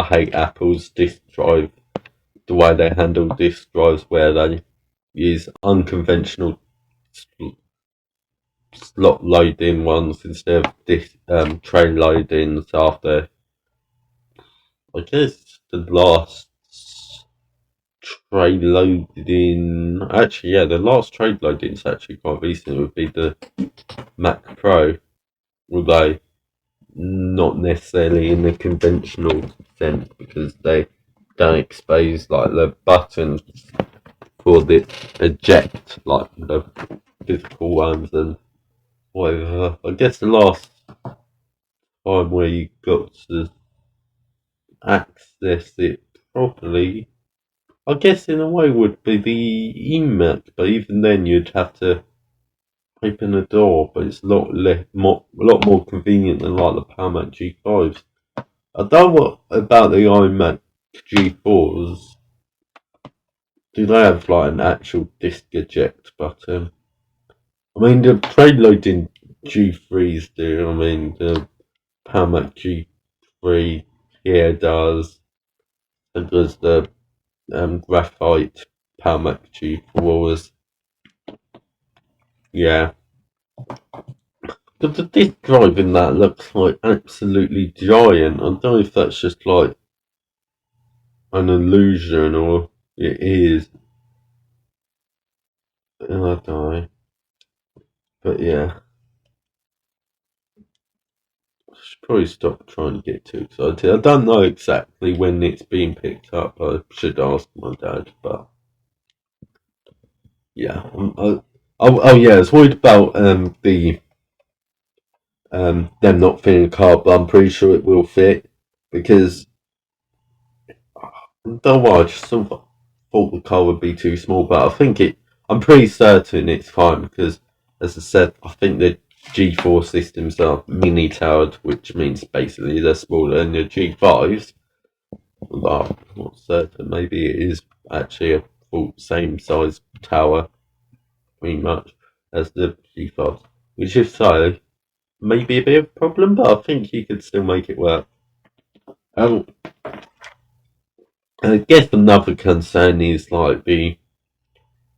hate Apple's disk drive, the way they handle disk drives where they use unconventional slot loading ones instead of tray loadings after, I guess, the last tray loading. Actually, yeah, the last tray loading is actually quite recent. Would be the Mac Pro, although not necessarily in the conventional sense because they don't expose like the buttons for the eject, like the physical ones and whatever. I guess the last time where you got to access it properly, I guess in a way would be the eMac, but even then you'd have to open the door, but it's a lot more convenient than like the PowerMac G5s. I don't know what about the iMac G4s. Do they have like an actual disk eject button? I mean, the trade loading G3s do. I mean, the PowerMac G3 here does. And does the graphite PowerMac G4s. Yeah. But the disk drive in that looks like absolutely giant. I don't know if that's just like an illusion or it is. And I don't know. But yeah. I should probably stop trying to get too excited. I don't know exactly when it's being picked up. I should ask my dad, but yeah. Yeah, I was worried about the them not fitting the car, but I'm pretty sure it will fit because I don't know why I just sort of thought the car would be too small, but I'm pretty certain it's fine because, as I said, I think the G4 systems are mini towered, which means basically they're smaller than the G5s. But I'm not certain. Maybe it is actually a full same size tower, pretty much, as the G5s. Which, if so, may be a bit of a problem, but I think you could still make it work. I guess another concern is like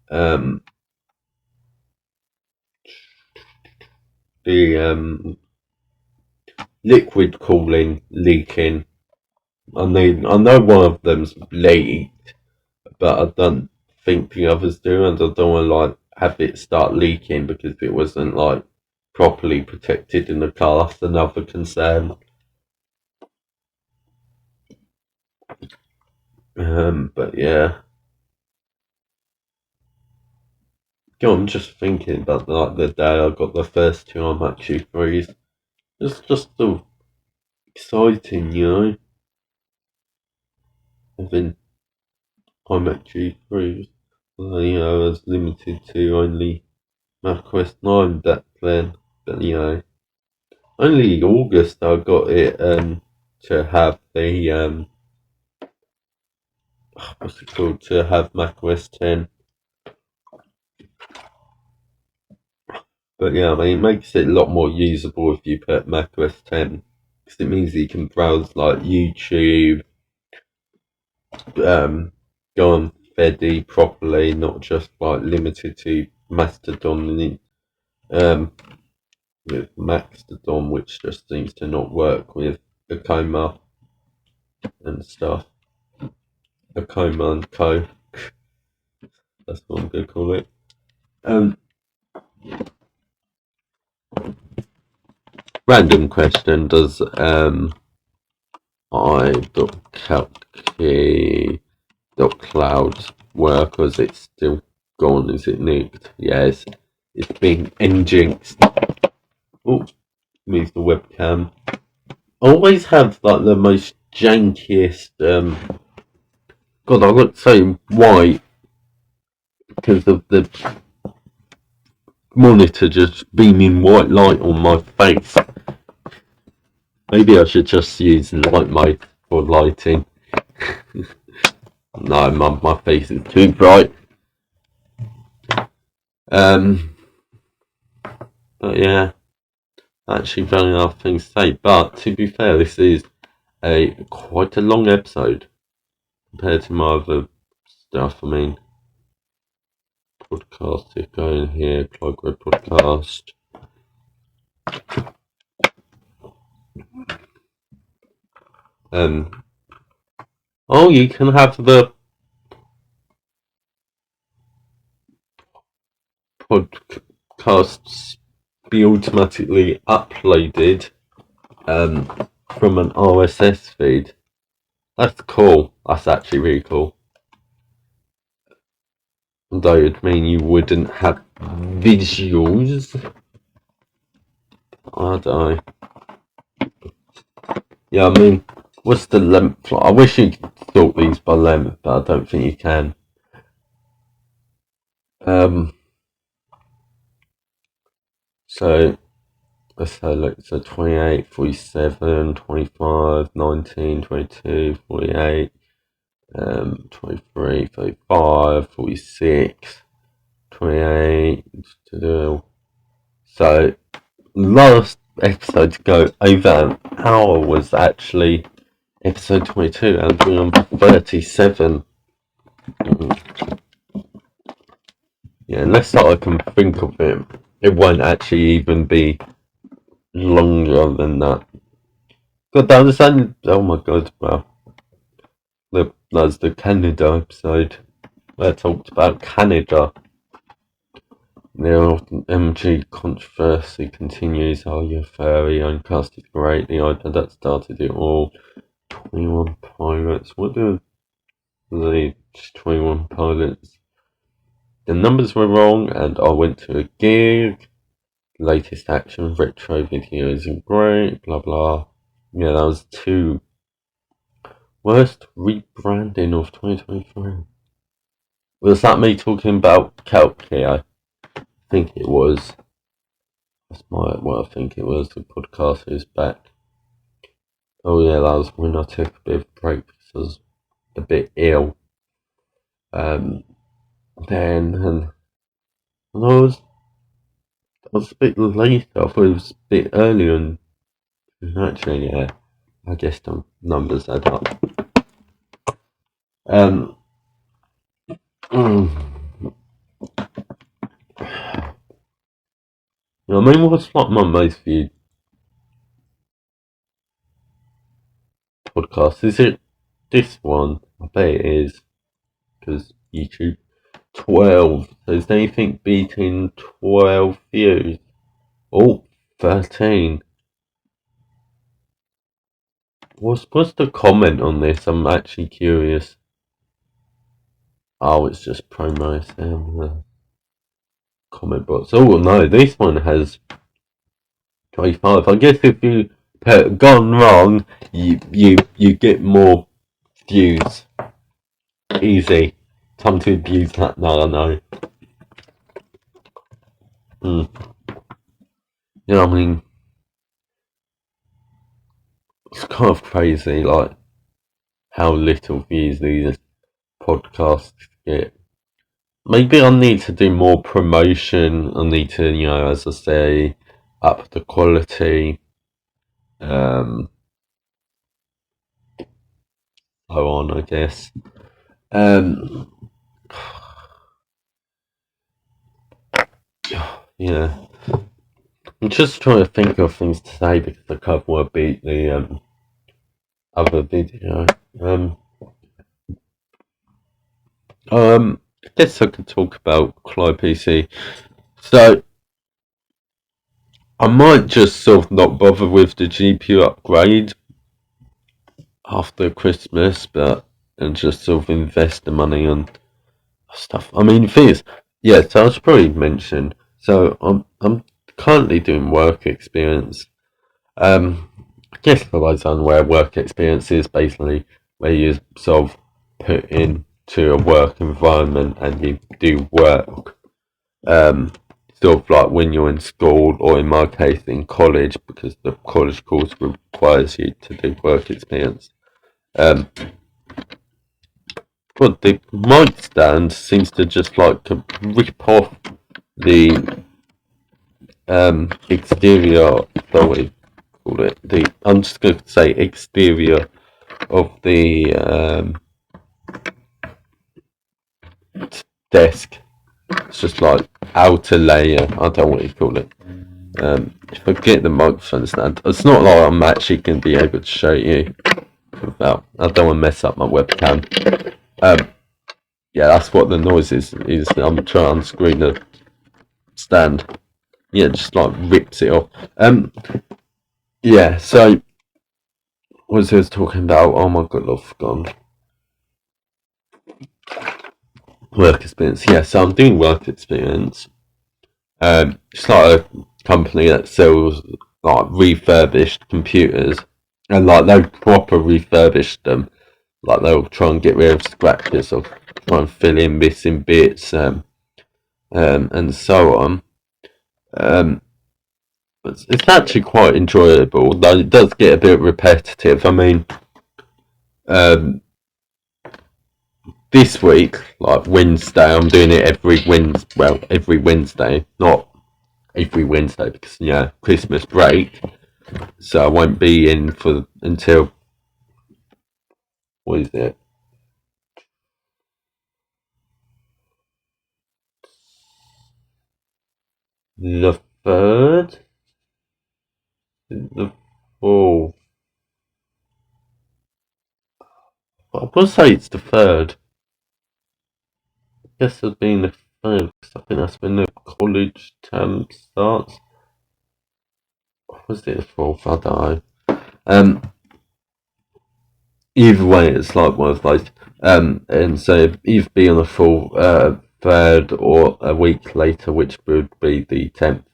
um the liquid cooling leaking. I know one of them's leaked, but I don't think the others do, and I don't want to like have it start leaking because it wasn't like properly protected in the car. That's another concern. But yeah, I'm just thinking about like the day I got the first two iMac G3s. It's just so exciting, having iMac G3s. I was limited to only macOS 9 back then, but only August I got it to have the what's it called, to have macOS 10. But yeah, I mean, it makes it a lot more usable if you put macOS 10 because it means you can browse like YouTube, go on Fedi properly, not just like limited to Mastodon with Mastodon, which just seems to not work with the Coma and stuff. The Coma and Co. That's what I'm gonna call it. Random question: does i.calc.cloud work, or is it still gone? Is it nicked? Yes, it's been injected. Oh, move the webcam. I always have like the most jankiest. God, I look so white because of the monitor just beaming white light on my face. Maybe I should just use light mode for lighting. No, my face is too bright. But yeah, actually very enough things to say. But to be fair, this is quite a long episode compared to my other stuff. I mean, podcast is going here, Clygro Podcast. Oh, you can have the podcasts be automatically uploaded from an RSS feed. That's cool. That's actually really cool. Although it'd mean you wouldn't have visuals. I don't know. Yeah, I mean, what's the length? I wish you could sort these by length, but I don't think you can. So let's say, look, so 28, 47, 25, 19, 22, 48, 23, 35, 46, 28. So last episode to go over an hour was actually episode 22, and we're on 37. Yeah, unless I can think of it, it won't actually even be longer than that. God, that was only, oh my god, well, that's the Canada episode where I talked about Canada. The MG controversy continues. Are you furry? Uncast is great. The iPad that started it all. 21 pilots. What do the 21 pilots? The numbers were wrong, and I went to a gig. Latest action retro video isn't great. Blah blah. Yeah, that was 2. Worst rebranding of 2023. Was that me talking about Calculator? I think it was. That's what I think it was. The podcast is back. Oh yeah, that was when I took a bit of a break because I was a bit ill. And I was a bit late. I thought it was a bit earlier, and actually, yeah, I guess the numbers add up. I mean, what's like my most viewed podcast? Is it this one? I bet it is, because YouTube 12. So is anything beating 12 views? Oh, 13. What's the comment on this? I'm actually curious. Oh, it's just promo. Comment box. Oh no, this one has 25. I guess if you put gone wrong, you get more views. Easy. Time to abuse that now, I know. You know what I mean? It's kind of crazy, like, how little views these podcasts get. Maybe I need to do more promotion. I need to, as I say, up the quality. So on, I guess. Yeah. I'm just trying to think of things to say because I can't want to beat the other video. I guess I could talk about Clygro PC. So I might just sort of not bother with the GPU upgrade after Christmas, and just sort of invest the money on stuff. I mean, the thing is, Yeah, so I should probably mention. So I'm currently doing work experience. I guess for those unaware, work experience is basically where you sort of put into a work environment and you do work. Um, Sort of like when you're in school, or in my case in college, because the college course requires you to do work experience. Um, but the mic stand seems to just like to rip off the exterior, sorry, call it the. I'm just going to say exterior of the desk. It's just like outer layer. I don't know what you call it. If I get the microphone stand, it's not like I'm actually going to be able to show you without. I don't want to mess up my webcam. Yeah, that's what the noise is. I'm trying to unscrew the stand. Yeah, just like rips it off. Yeah. So what was I talking about? Oh my god, I've forgotten. Work experience. Yeah, so I'm doing work experience. It's like a company that sells like refurbished computers, and like they'll proper refurbish them. Like they'll try and get rid of scratches, or try and fill in missing bits, and so on. Um, it's actually quite enjoyable, though it does get a bit repetitive. I mean, um, this week, like Wednesday, I'm doing it every Wednesday. Well, every Wednesday, not every Wednesday, because Christmas break. So I won't be in for until, what is it? The third, the fourth. I will say it's the third. I guess it's been the third, because I think that's when the college term starts. Was it the fourth? I don't know. Either way, it's like one of those. And so either be on the full third, or a week later, which would be the 10th.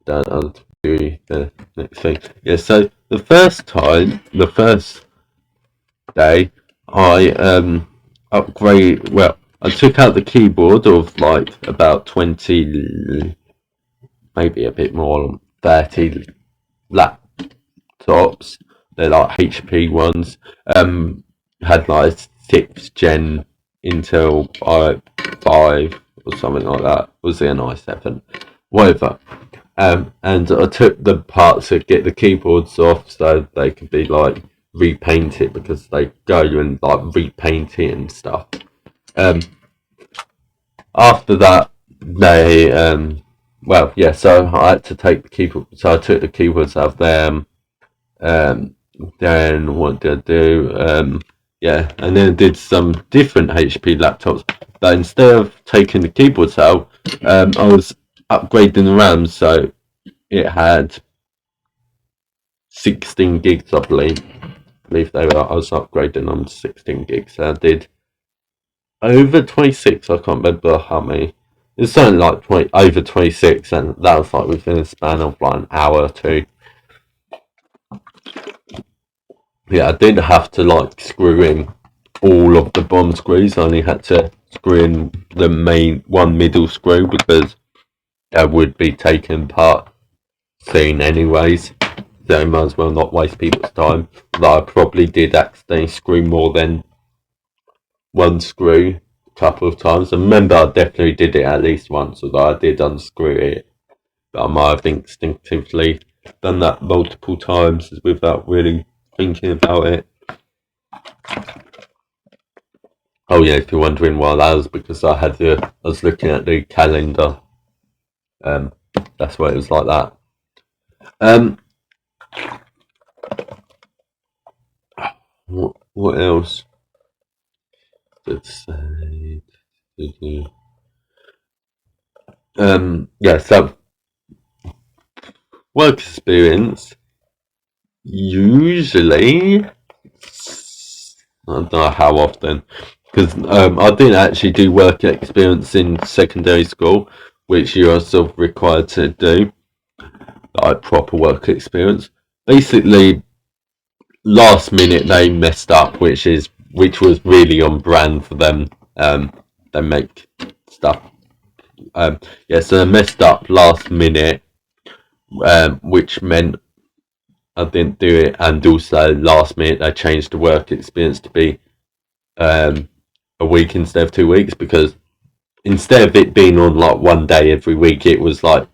That I'll do the next thing. Yeah. So the first day, I upgrade. Well, I took out the keyboard of like about 20, maybe a bit more, 30 laptops. They're like HP ones. Had like 6th gen Intel i5 or something like that. Was it an i7? Whatever. And I took the parts to get the keyboards off so they could be like repainted, because they go and like repaint it and stuff. Um, After that, they well, yeah. So I had to take the keyboard. So I took the keyboards out of them. Um, then what did I do? Yeah, and then I did some different HP laptops. But instead of taking the keyboards out, I was upgrading the RAM, so it had 16 gigs, I believe. I was upgrading them to 16 gigs. So I did over 26. I can't remember how many. It's something like 20, over 26, and that was like within a span of like an hour or two. Yeah, I didn't have to like screw in all of the bomb screws. I only had to screw in the main one middle screw, because I would be taking part soon anyways. So I might as well not waste people's time. Though I probably did accidentally screw more than one screw a couple of times. I remember I definitely did it at least once, although I did unscrew it. But I might have instinctively done that multiple times without really thinking about it. Oh yeah, if you're wondering why that was, because I was looking at the calendar. That's why it was like that. Um, what else? Let's say. Yeah. So work experience. Usually, I don't know how often. because I didn't actually do work experience in secondary school, which you are sort of required to do, like proper work experience. Basically, last minute they messed up, which was really on brand for them. They make stuff. So they messed up last minute, which meant I didn't do it, and also last minute they changed the work experience to be a week instead of 2 weeks, because instead of it being on like one day every week, it was like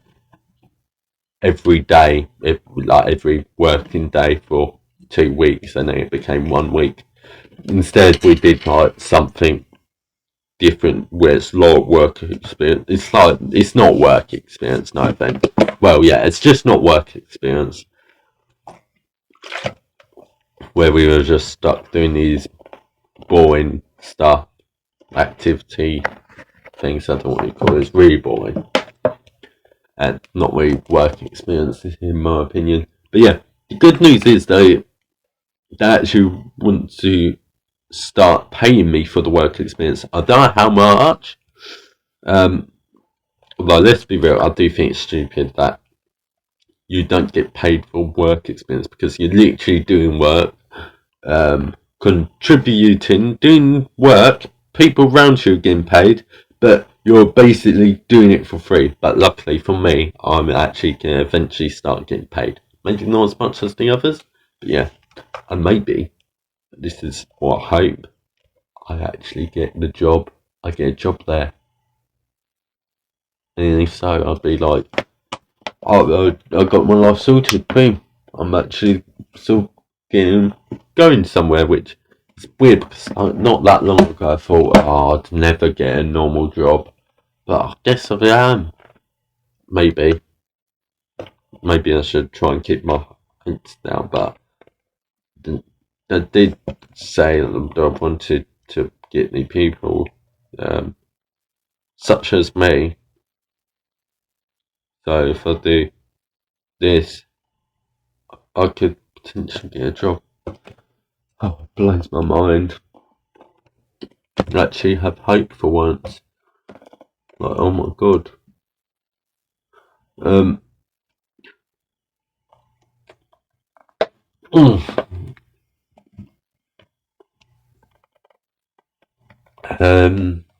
every day, every working day for 2 weeks, and then it became 1 week. Instead, we did like something different where it's a lot of work experience. It's not work experience, no offense. Well, yeah, it's just not work experience, where we were just stuck doing these boring stuff, activity things. I don't know what you call it. It's really boring and not really work experience, in my opinion. But yeah, the good news is they actually want to start paying me for the work experience. I don't know how much. Although let's be real, I do think it's stupid that you don't get paid for work experience, because you're literally doing work, contributing, doing work. People around you are getting paid, but you're basically doing it for free. But luckily for me, I'm actually going to eventually start getting paid. Maybe not as much as the others, but yeah, and maybe this is what I hope. I actually get the job. I get a job there. And if so, I'd be like, oh, I got my life sorted. Boom. I'm actually still going somewhere, which is weird, because not that long ago I thought, I'd never get a normal job. But I guess I am. Maybe I should try and keep my hopes down, but I did say that I wanted to get new people, such as me. So if I do this, I could potentially get a job. Oh, it blows my mind. I actually have hope for once. Like, oh my god.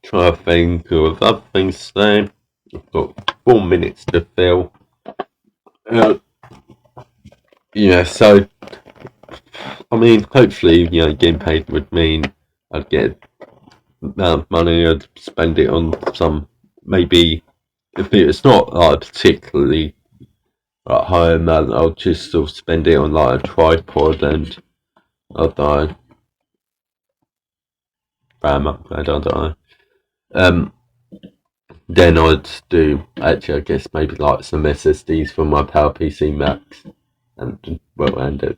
Try to think of other things to say. I've got 4 minutes to fill. So I mean, hopefully, getting paid would mean I'd get money. I'd spend it on some, maybe if it's not like particularly high amount, I'll just sort of spend it on like a tripod and I don't know, RAM upgrade. I don't know. Then I'd do, actually, I guess maybe like some SSDs for my PowerPC Max, and I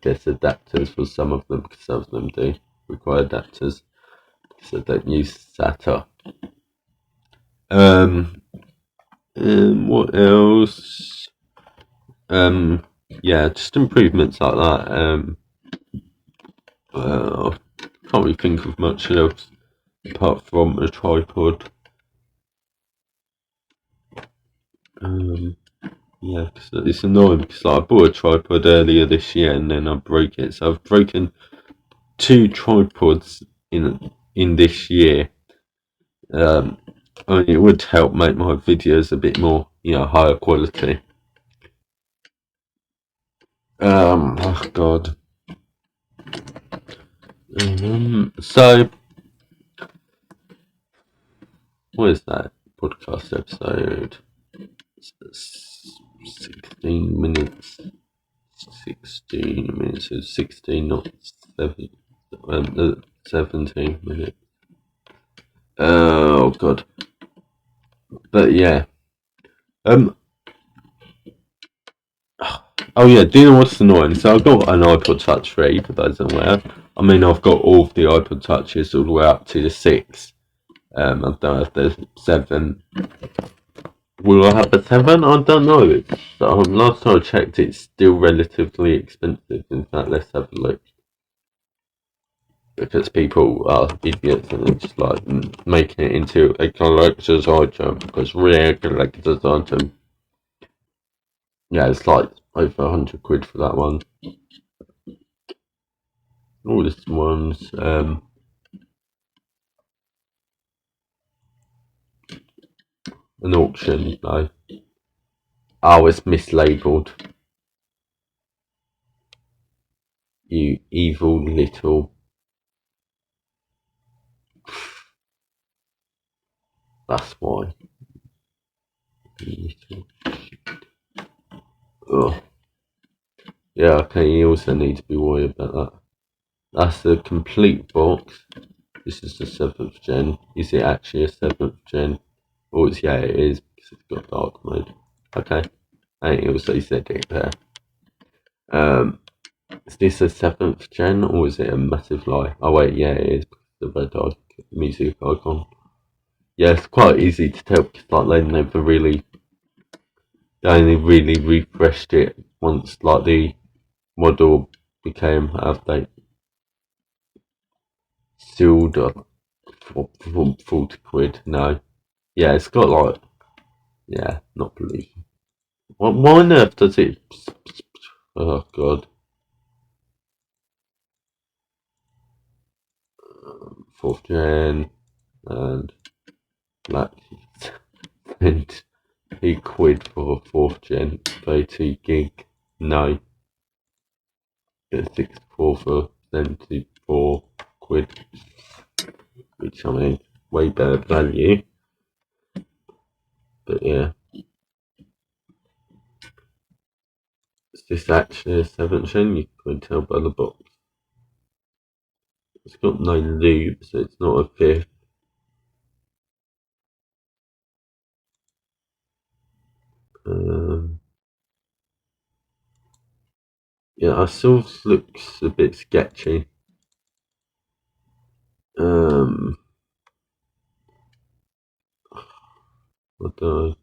guess adapters for some of them, because some of them do require adapters, so I don't use SATA. What else? Just improvements like that. I can't really think of much else apart from a tripod. Cause it's annoying, because I bought a tripod earlier this year and then I broke it. So I've broken 2 tripods in this year. I mean, it would help make my videos a bit more, higher quality. Oh god. So, what is that podcast episode? 16 minutes. 16 minutes is 16, not 17 minutes. Oh god. But yeah. Oh yeah, do you know what's annoying? So I've got an iPod Touch 3, for those unaware. I mean, I've got all of the iPod Touches all the way up to the 6. I don't know if there's 7. Will I have a 7? I don't know. Last time I checked, it's still relatively expensive. In fact, let's have a look. because people are idiots and it's like making it into a collector's item, because rare collector's item, yeah, it's like over 100 quid for that one. All this one's an auction though. Oh, it's mislabeled. You evil little. That's why. Oh. Yeah, okay, you also need to be worried about that. That's the complete box. This is the 7th gen. Is it actually a 7th gen? Oh, yeah, it is, because it's got dark mode. Okay. And it also said it there. Is this a 7th gen, or is it a massive lie? Oh wait, yeah, it is, because the red music icon. Yeah, it's quite easy to tell, because like they only really refreshed it once like the model became out of date. Sealed up for 40 quid. No. Yeah, it's got like, yeah, not believable. Why on earth does it? Oh god. 4th gen and black and £8 for 4th gen 30 gig. No. Get 64 for 74 quid, which I mean, way better value. But yeah. Is this actually a 7th gen? You can tell by the box. It's got no lube, so it's not a 5th. Yeah, our source looks a bit sketchy. I don't know.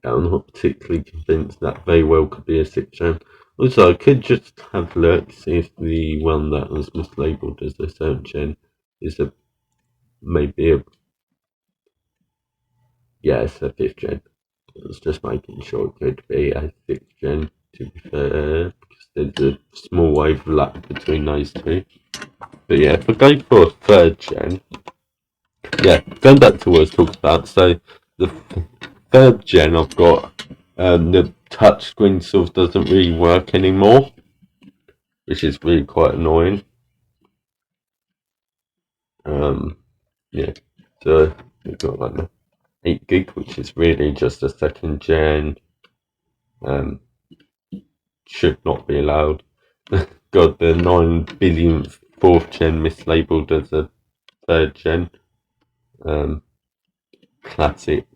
I'm not particularly convinced that very well could be a 6th gen. Also, I could just have a look, see if the one that was mislabeled as a 7th gen is maybe a, yeah, it's a 5th gen. I was just making sure it could be a 6th gen, to be fair, because there's a small overlap between those two. But yeah, if I go for a 3rd gen, yeah, going back to what I was talking about, so the 3rd gen I've got, the touchscreen sort of doesn't really work anymore, which is really quite annoying. Yeah, so we've got like 8 gig, which is really just a 2nd gen, should not be allowed. God, the 9 billionth 4th gen mislabeled as a 3rd gen, classic.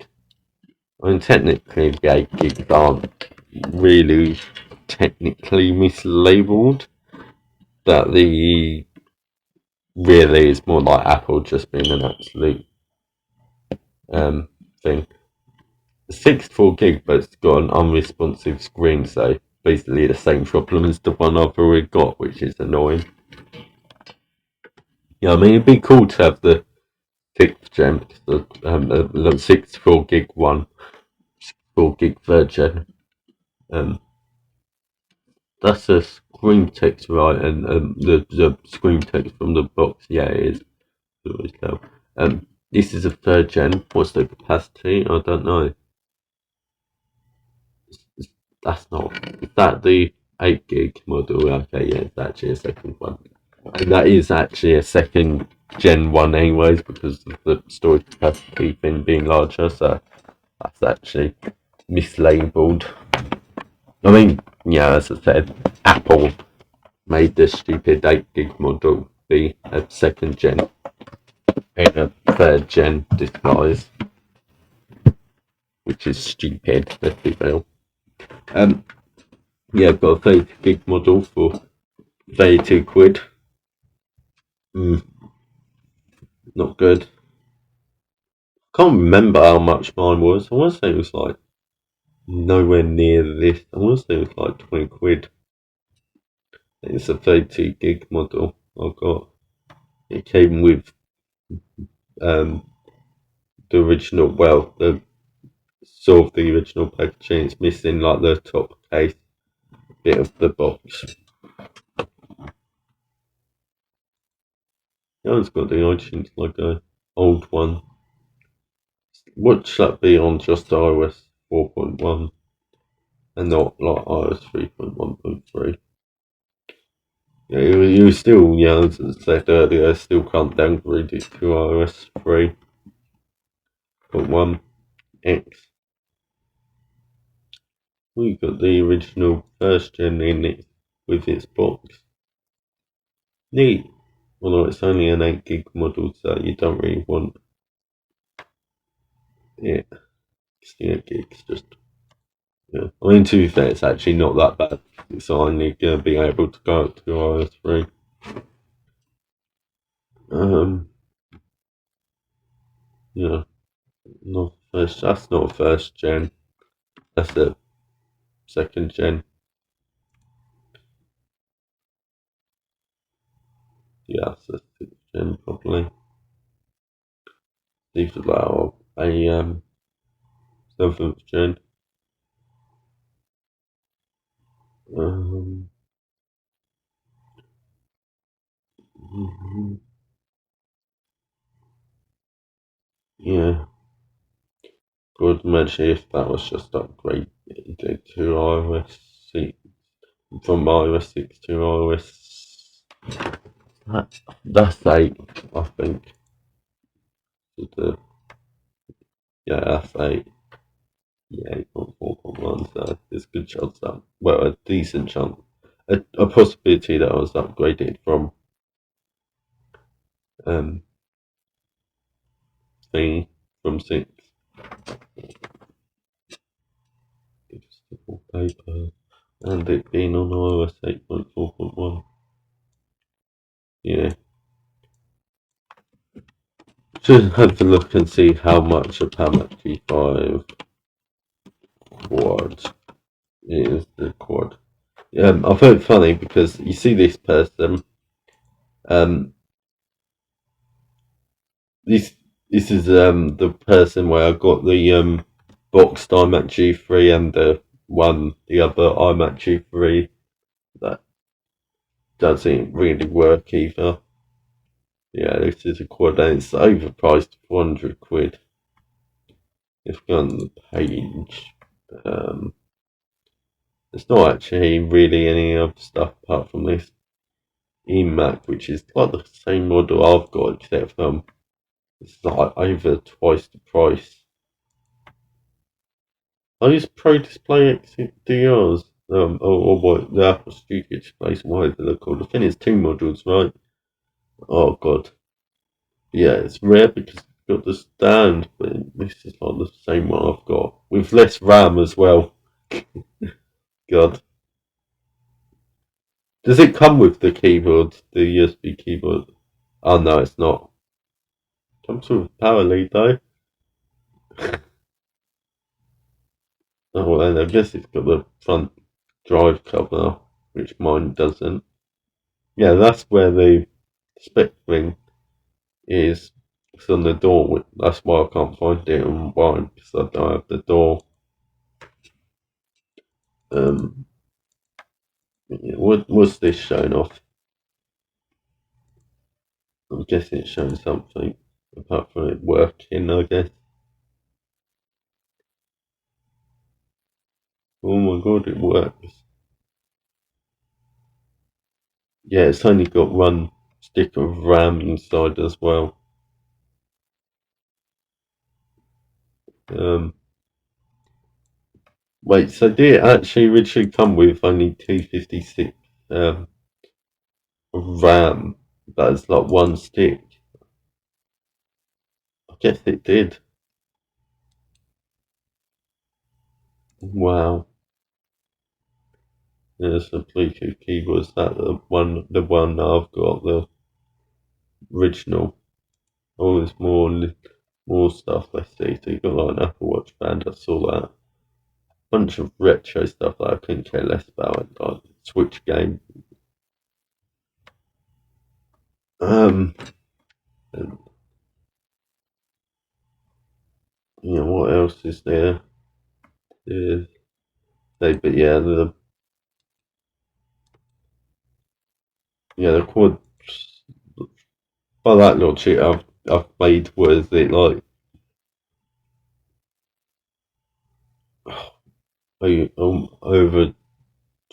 I mean, technically the 8 gigs aren't really technically mislabeled. That the really is more like Apple just being an absolute thing. The 64 gig, but it's got an unresponsive screen, so basically the same problem as the one I've already got, which is annoying. Yeah, I mean, it'd be cool to have the 6th gen, the 64 gig one, 64 gig 3rd gen. That's a screen text, right? And the screen text from the box, yeah, it is. Always tell. This is a 3rd gen. What's the capacity? I don't know. That's not. Is that the 8 gig model? Okay, yeah, it's actually a 2nd one. And that is actually a 2nd gen one, anyways, because of the storage capacity thing being larger. So that's actually mislabeled. I mean, yeah, as I said, Apple made the stupid 8 gig model be a 2nd gen in a 3rd gen disguise, which is stupid, let's be real. Yeah, I've got a 30 gig model for 32 quid. Not good. Can't remember how much mine was. I want to say it was like nowhere near this. I want to say it was like 20 quid. It's a 32 gig model I got. It came with the original, the sort of the original packaging. It's missing like the top case bit of the box. Yeah, it's got the iTunes logo, old one. Would that be on just iOS 4.1 and not like iOS 3.1.3? Yeah, you still, as I said earlier, still can't downgrade it to iOS 3.1 X. We got the original first gen in it with its box. Neat. Although it's only an 8 gig model, so you don't really want it. 8 gigs just. Yeah. I mean, to be fair, it's actually not that bad. It's only going to be able to go up to iOS 3. Yeah. That's not first gen. That's the second gen. Yeah, that's the sixth gen probably. These are a seventh gen. Yeah. Good imagine if that was just upgraded to iOS 6 from iOS 6 to iOS. That's 8, I think. Yeah, that's 8. Yeah, 8.4.1, so there's a good chance that, well, a decent chance, a possibility that I was upgraded from 3 from 6. Paper, and it being on iOS 8.4.1. Yeah. Should have a look and see how much a PowerMac G5 quad is the quad. I find it funny because you see this person. This is the person where I got the boxed iMac G3 and the other iMac G3 that doesn't really work either. Yeah, this is a quad and it's overpriced, 400 quid. If you go on the page, there's not actually really any other stuff apart from this eMac, which is like the same model I've got, except it's like over twice the price. I use Pro Display XDRs, or what the Apple Studio displays, whatever they're called. I think it's 2 modules, right? Oh god, yeah, it's rare because it's got the stand, but this is like the same one I've got with less RAM as well. God. Does it come with the keyboard, the USB keyboard? Oh no, it's not. Comes with power lead though. Oh well, then I guess it's got the front drive cover, which mine doesn't. Yeah, that's where the spec thing is. It's on the door. That's why I can't find it on mine because I don't have the door. What's this showing off? I'm guessing it's showing something apart from it working, I guess. Oh my god, it works. Yeah, it's only got 1 stick of RAM inside as well. Wait, so did it actually originally come with only 256 of RAM? That's like 1 stick. I guess it did. Wow. There's a Bluetooth keyboard. Is that the one I've got, the original? Oh, there's more stuff. Let's see. So you've got like an Apple Watch band. I saw that. Bunch of retro stuff that I couldn't care less about. Like Switch game. And, what else is there? But yeah, the quad. By that logic, I've made worth it like over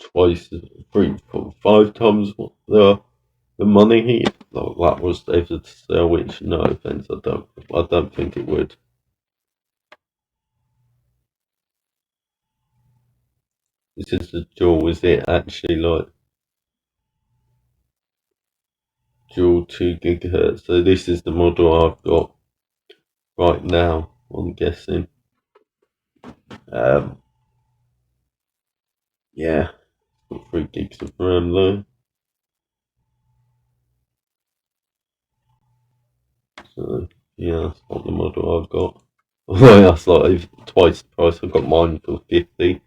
twice, 3, 4, 5 times the money here. That was able to sell, which no offense, I don't think it would. This is the dual. Is it actually like dual 2 GHz? So this is the model I've got right now. I'm guessing. Yeah, got 3 gigs of RAM though. So yeah, that's not the model I've got. That's like twice the price. I got mine for 50.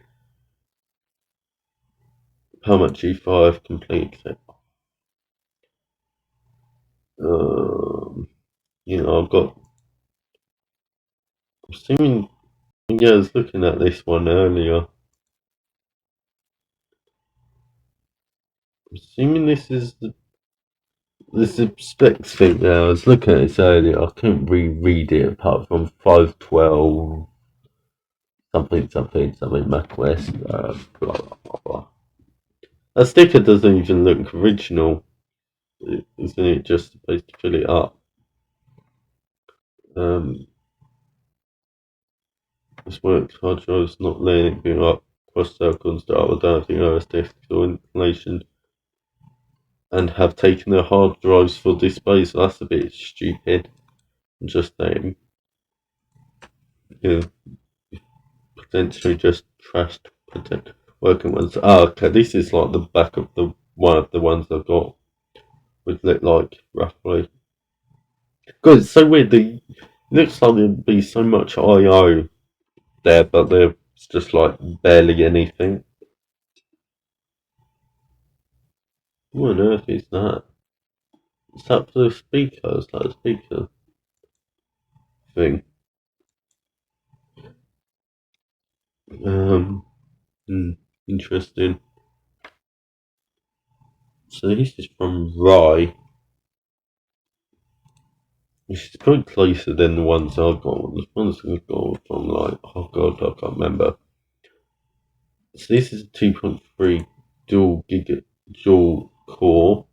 PowerMac G5 complete set. I've got. I'm assuming. Yeah, I was looking at this one earlier. I'm assuming this is the specs thing. Yeah, I was looking at this earlier. I couldn't reread it apart from 512 something macOS. Blah blah blah blah. That sticker doesn't even look original. Isn't it just supposed to fill it up? This works. Hard drives not letting it be up. Cross circles that are without the OS disk or installation, and have taken the hard drives for display. So that's a bit stupid. I'm just saying, potentially just trashed working ones. Okay. This is like the back of the one of the ones I've got. Would look like roughly. Because it's so weird. It looks like there'd be so much I/O there, but there's just like barely anything. What on earth is that? Is that for the speaker? Is that a speaker thing? Interesting. So this is from Rye, which is probably closer than the ones I've got. The ones I've got from like, oh god, I can't remember. So this is a 2.3 dual core.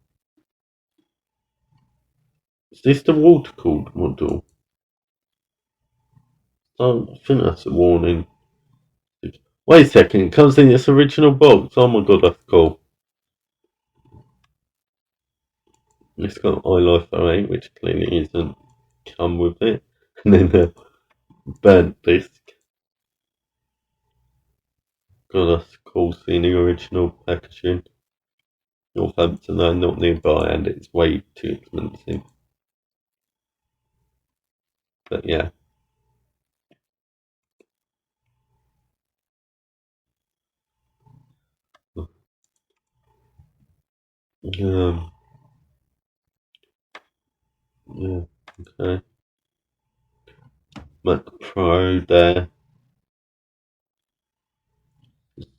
Is this the water cooled model? Oh, I think that's a warning. Wait a second, it comes in its original box. Oh my god, that's cool. It's got iLife 08, which clearly isn't come with it. And then the burnt disc. God, that's cool seeing the original packaging. Northampton, no, not nearby, and it's way too expensive. But yeah. Yeah, okay. Mac Pro there,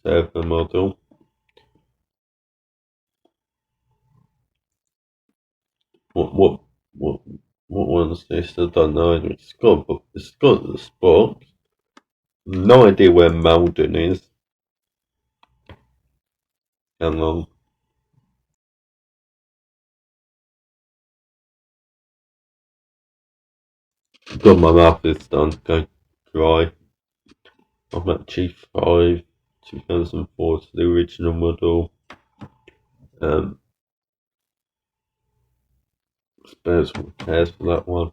server model. What what what one's this? I don't know. It's got the spot. No idea where Malden is. How long? God, my mouth is done. Go dry. I'm at G5 2004 to the original model. Spares repairs for that one.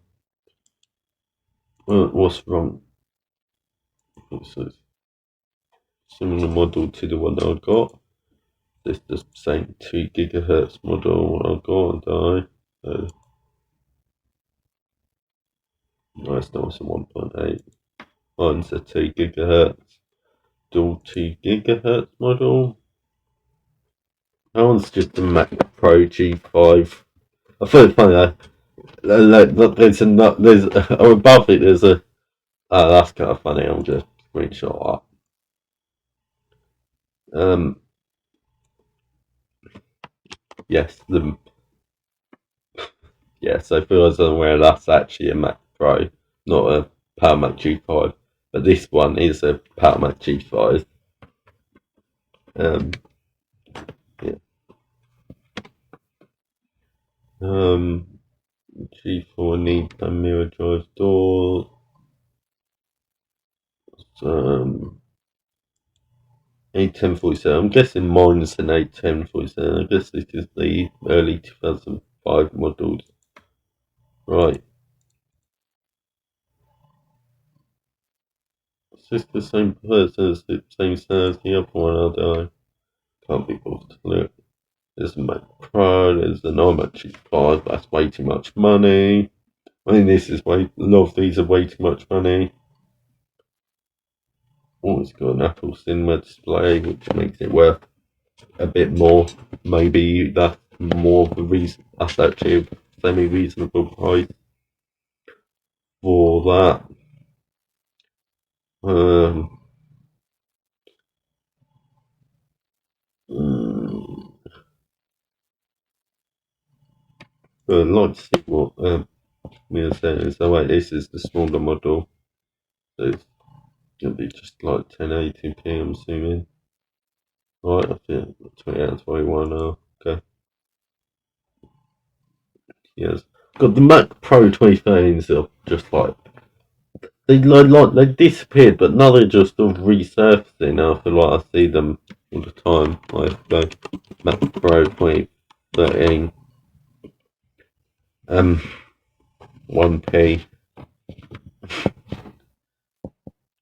Well, what's wrong? So similar model to the one I got. This the same 2 GHz model I got, and no, it's not, it's a 1.8. Mine's a 2 GHz, dual 2 GHz model. That one's just a Mac Pro G5. I thought it's funny. There's above it. There's a. That's kind of funny. I'll just screenshot that. Yes, so for those unaware, that's actually a Mac Pro, not a PowerMac G5. But this one is a PowerMac G5. Yeah. G4 need a mirror drive door. A1047. I'm guessing mine's an A1047. I guess this is the early 2005 models. Right. Is this the same person as the same size as the other one? I don't know. Can't be bothered to look. There's a Mac Pro, there's an iMac G5, that's way too much money. I mean, a lot of these are way too much money. Oh, it's got an Apple Cinema display, which makes it worth a bit more. Maybe that's more of a reason, that's actually a semi-reasonable price for that. Um, I'd like to see what Mia says. So wait, this is the smaller model. So it's gonna be just like 1080p, I'm assuming. Right, I think 20 out of 21 now. Okay. Yes. Got the Mac Pro 2013s are just like they disappeared, but now they're just all resurfacing. Now I feel like I see them all the time. Like the Mac Pro 2013, 1p.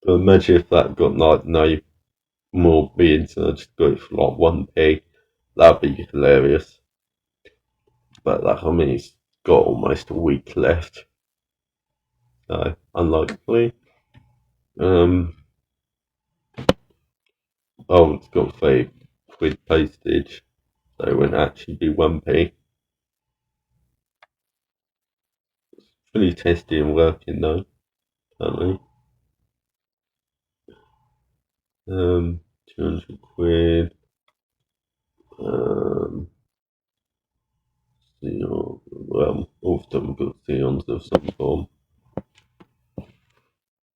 But imagine if that got like no more bids and I just got it for like 1p. That'd be hilarious. But like, I mean, it's got almost a week left, so unlikely. Oh, it's got £5 postage, so it wouldn't actually be 1p. It's fully tested and working though, apparently. 200 quid. Xeon, well, all of them got Xeons of some form.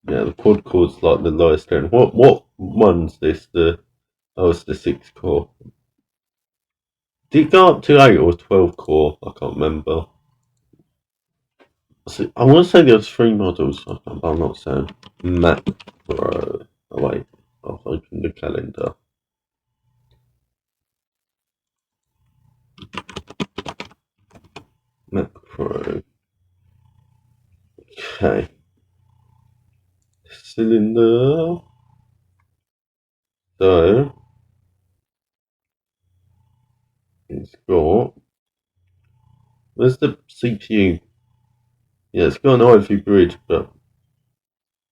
Yeah, the quad core's like the lowest end. What one's this? It's the 6 core. Did it go up to 8 or 12 core? I can't remember. I want to say there was 3 models. I'm not saying. Mac Pro. Oh wait, I've opened the calendar. Mac Pro. Okay. Cylinder. So it's got. Where's the CPU? Yeah, it's got an Ivy bridge, but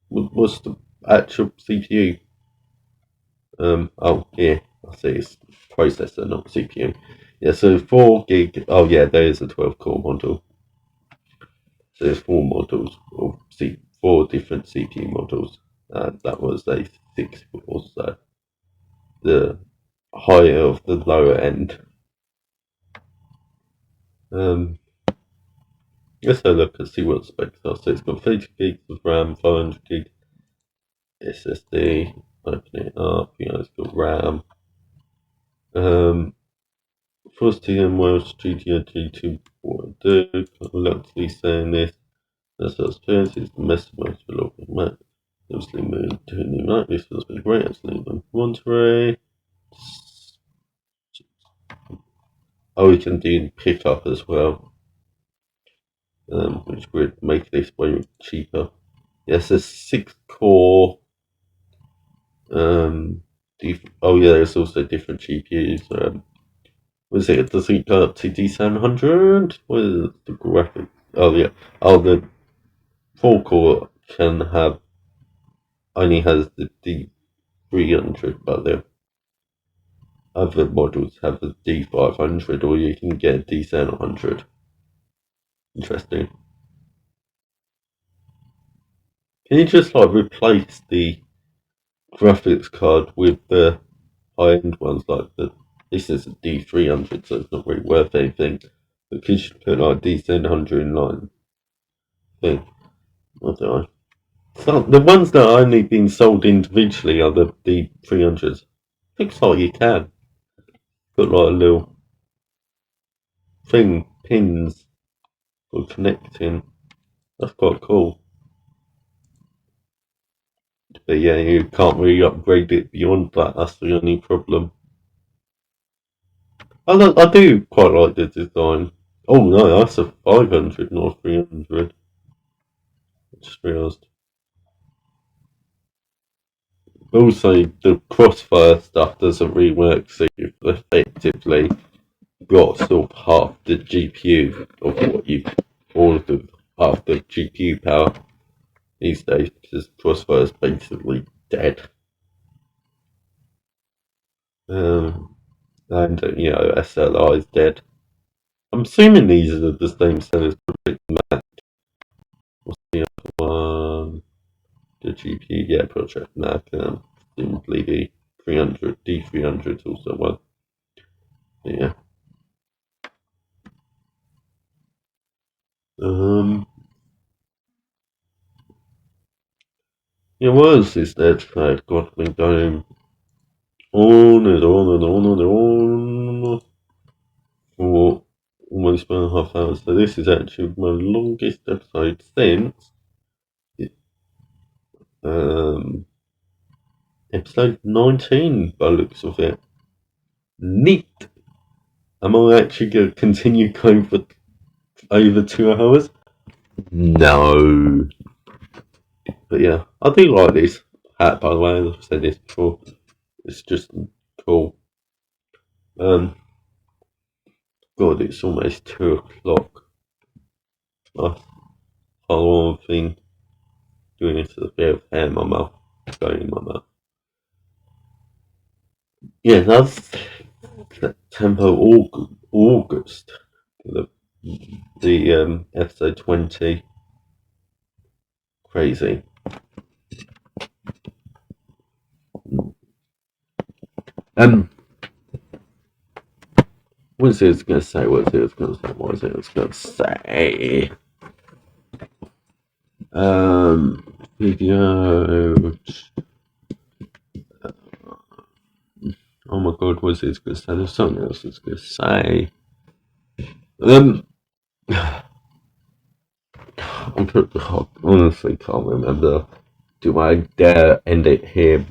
what's the actual CPU? Oh, yeah, I see it's processor, not CPU. Yeah, so 4 gig. Oh, yeah, there is a 12 core model. So there's 4 models, or 4 different CPU models. That was a 6 or so. The higher of the lower end. Let's have a look and see what the specs are. So it's got 30 gigs of RAM, 500 gig SSD. Open it up, it's got RAM. First TM Wells GTO G2.2. Reluctantly saying this. That's our experience. It's the best of most for local Mac. Obviously moved to a new Mac. This has been great. Absolutely. Monterey. Oh, we can do pickup as well. Which would make this way cheaper. Yes, a 6 core. There's also different GPUs. Was it? Does it go up to D700? What is the graphic? Oh yeah. Oh, the 4 core only has the D300, but the other models have the D500, or you can get a D700. Interesting. Can you just replace the graphics card with the high-end ones this is a D300, so it's not really worth anything. But could you put D700 in thing? I don't know. So the ones that are only being sold individually are the D300s. Looks like you can put a little pins for connecting. That's quite cool. But yeah, you can't really upgrade it beyond that. That's the only problem. I do quite like the design. Oh no, that's a 500, not a 300. I just realised. Also, the crossfire stuff doesn't really work, so you've effectively got sort of half the GPU of what you've ordered, half the GPU power these days, because crossfire is basically dead. And SLI is dead. I'm assuming these are the same sellers for Mac. What's the other one? The GPU, yeah, Project Mac, presumably the 300, D300 is also one. Yeah. Yeah, what else is there? I've got been going on and on and on and on for almost 1.5 hours. So this is actually my longest episode since episode 19 by the looks of it. Neat. Am I actually going to continue going for over 2 hours? No. But yeah, I do like this hat, by the way, as I've said this before. It's just cool. God, it's almost 2 o'clock. I follow thing doing this with a bit of hair in my mouth, going in my mouth. Yeah, that's September, August. The episode 20. Crazy. What was it going to say? Video. Oh my god, what was it going to say? There's something else it's going to say. I honestly can't remember. Do I dare end it here?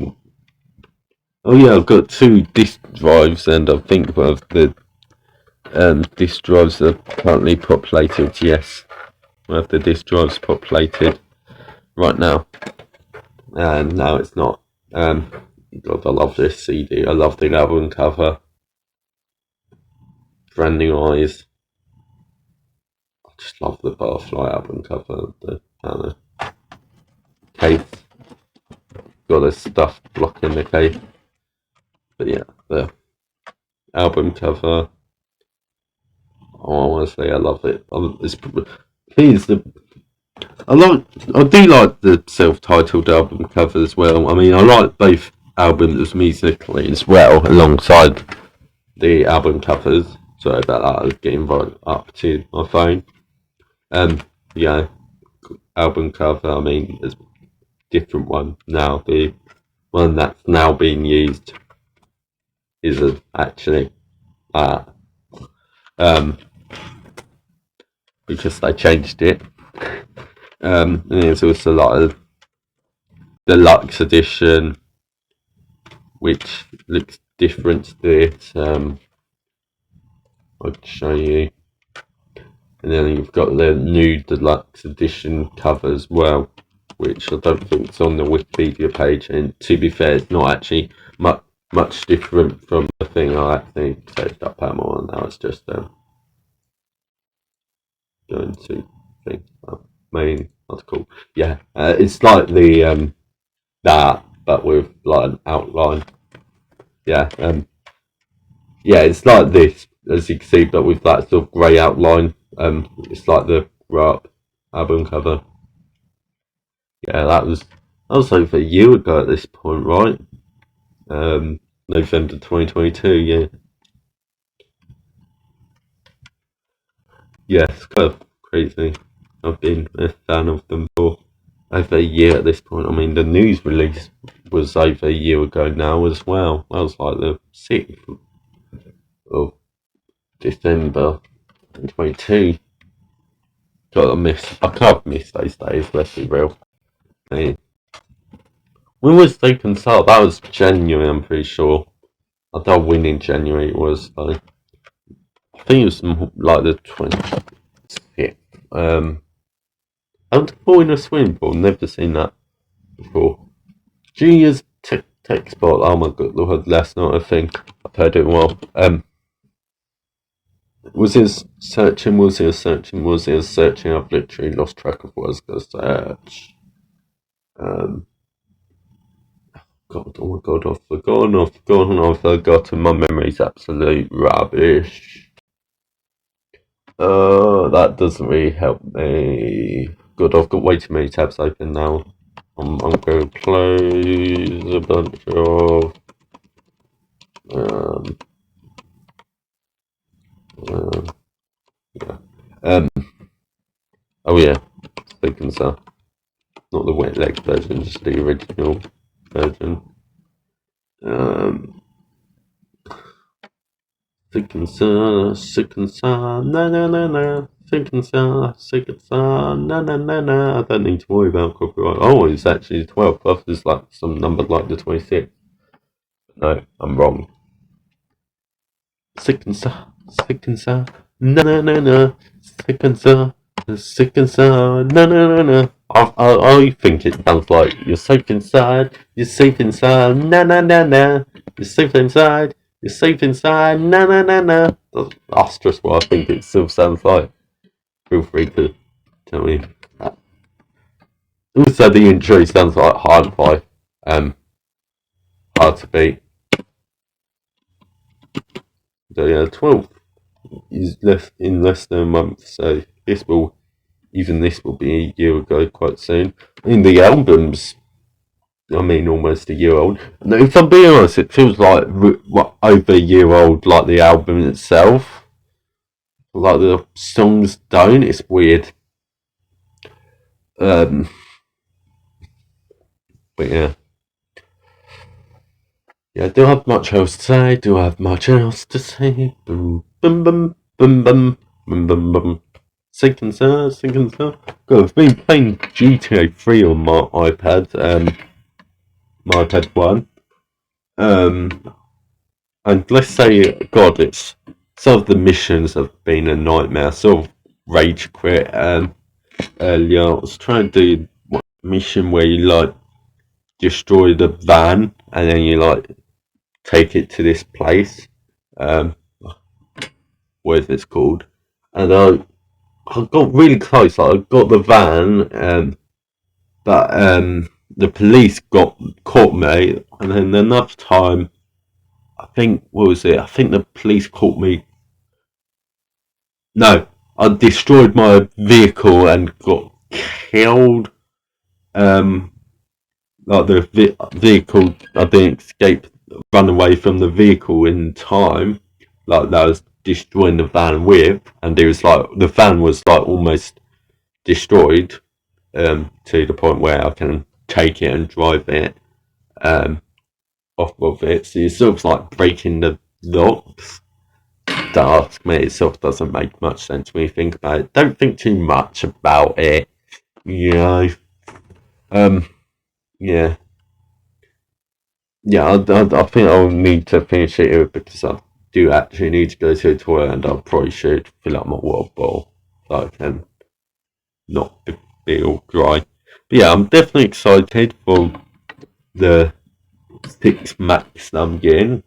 Oh yeah, I've got 2 disk drives, and I think one of the disk drives are currently populated. Yes, one of the disk drives populated right now, and no, it's not. God, I love this CD. I love the album cover. Brand new eyes. I just love the Butterfly album cover. The case. Got a stuff blocking the case. But yeah, the album cover. Oh, honestly, I love it. I do like the self-titled album cover as well. I mean, I like both albums musically as well, alongside the album covers. Sorry about that, I was getting right up to my phone. Yeah, album cover, I mean, there's a different one now. The one that's now being used is actually that. Because they changed it. And there's also a lot of deluxe edition, which looks different to this. I'll show you. And then you've got the new deluxe edition cover as well, which I don't think is on the Wikipedia page. And to be fair, it's not actually much different from the thing I actually searched up more on. Now it's just going to think main article. Yeah, it's like the that, but with like an outline. Yeah, yeah, it's like this, as you can see, but with that sort of grey outline. It's like the Rap album cover. Yeah, that was over a year ago at this point, right? November 2022. Yeah, yeah, it's kind of crazy. I've been a fan of them for over a year at this point. I mean, the news release was over a year ago now as well. That was like the 6th of December 2022. I can't miss those days, let's be real. Hey. When was they consult? That was January, I'm pretty sure. I don't win in January, it was though. I think it was like the 25th. I'm in a swimming pool, never seen that before. Junior's tech spot, oh my god, Lord, last night I think. I've heard it well. Was it searching? I've literally lost track of what I was going to search. God, oh my god, I've forgotten. My memory's absolute rubbish. That doesn't really help me. God, I've got way too many tabs open now. I'm going to close a bunch of. Yeah. Oh yeah, speaking so. Not the wet leg version, just the original version. Sick and sa, na na na na. Sick and sa, na na na na. I don't need to worry about copyright. Oh, it's actually the 12th. I thought it's like some number like the 26th. No, I'm wrong. Sick and sa, na na na na. Sick and sa, na na na na. I think it sounds like you're safe inside, na na na na. You're safe inside, na na na na. That's just what I think it still sounds like. Feel free to tell me. Also, the intro sounds like hi-fi. Hard to beat. The 12th is less than a month, so this will be a year ago quite soon. I mean, the album's, almost a year old. And if I'm being honest, it feels like over a year old, like the album itself. Like the songs don't. It's weird. But yeah. Yeah, I don't have much else to say. Boom, boom, boom, boom, boom, boom, boom, boom. Sync and sound. God, I've been playing GTA 3 on my iPad. My iPad 1. And let's say, God, some of the missions have been a nightmare. I sort of rage quit earlier. I was trying to do a mission where you like destroy the van and then you like take it to this place. What is this called? And I got really close. Like I got the van, but the police caught me, and then another time, I think the police caught me. No, I destroyed my vehicle and got killed. Like the vehicle, I didn't escape, run away from the vehicle in time. Like that was destroying the van with, and it was like the van was like almost destroyed, to the point where I can take it and drive it off of it. So you're sort of like breaking the locks. Task me itself doesn't make much sense when you think about it. Don't think too much about it. You know. Yeah. Yeah, I think I'll need to finish it here because I do actually need to go to the toilet and I probably should fill up my water bottle so I can not be all dry. But yeah, I'm definitely excited for the 6 Max that I'm getting.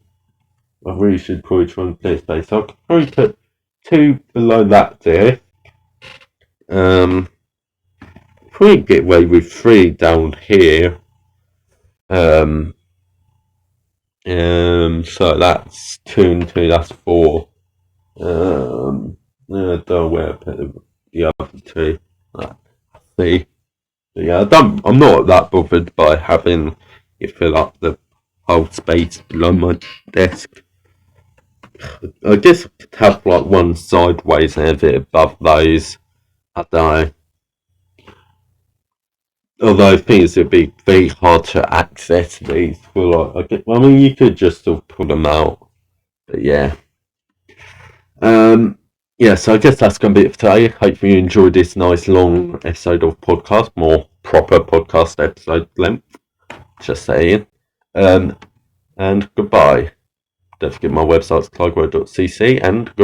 I really should probably try and play space. So I could probably put 2 below that there. Probably get away with 3 down here. So that's 2 and 2, that's 4. I don't know where I put them. the other two. See, yeah, I'm not that bothered by having it fill up the whole space below my desk. I guess I could have like one sideways and have it above those. I don't know. Although I think it'd be very hard to access these for I mean, you could just sort of pull them out, but yeah. Yeah, so I guess that's going to be it for today. Hopefully you enjoyed this nice long episode of podcast, more proper podcast episode length. Just saying. And goodbye. Don't forget my website's clygro.cc and goodbye.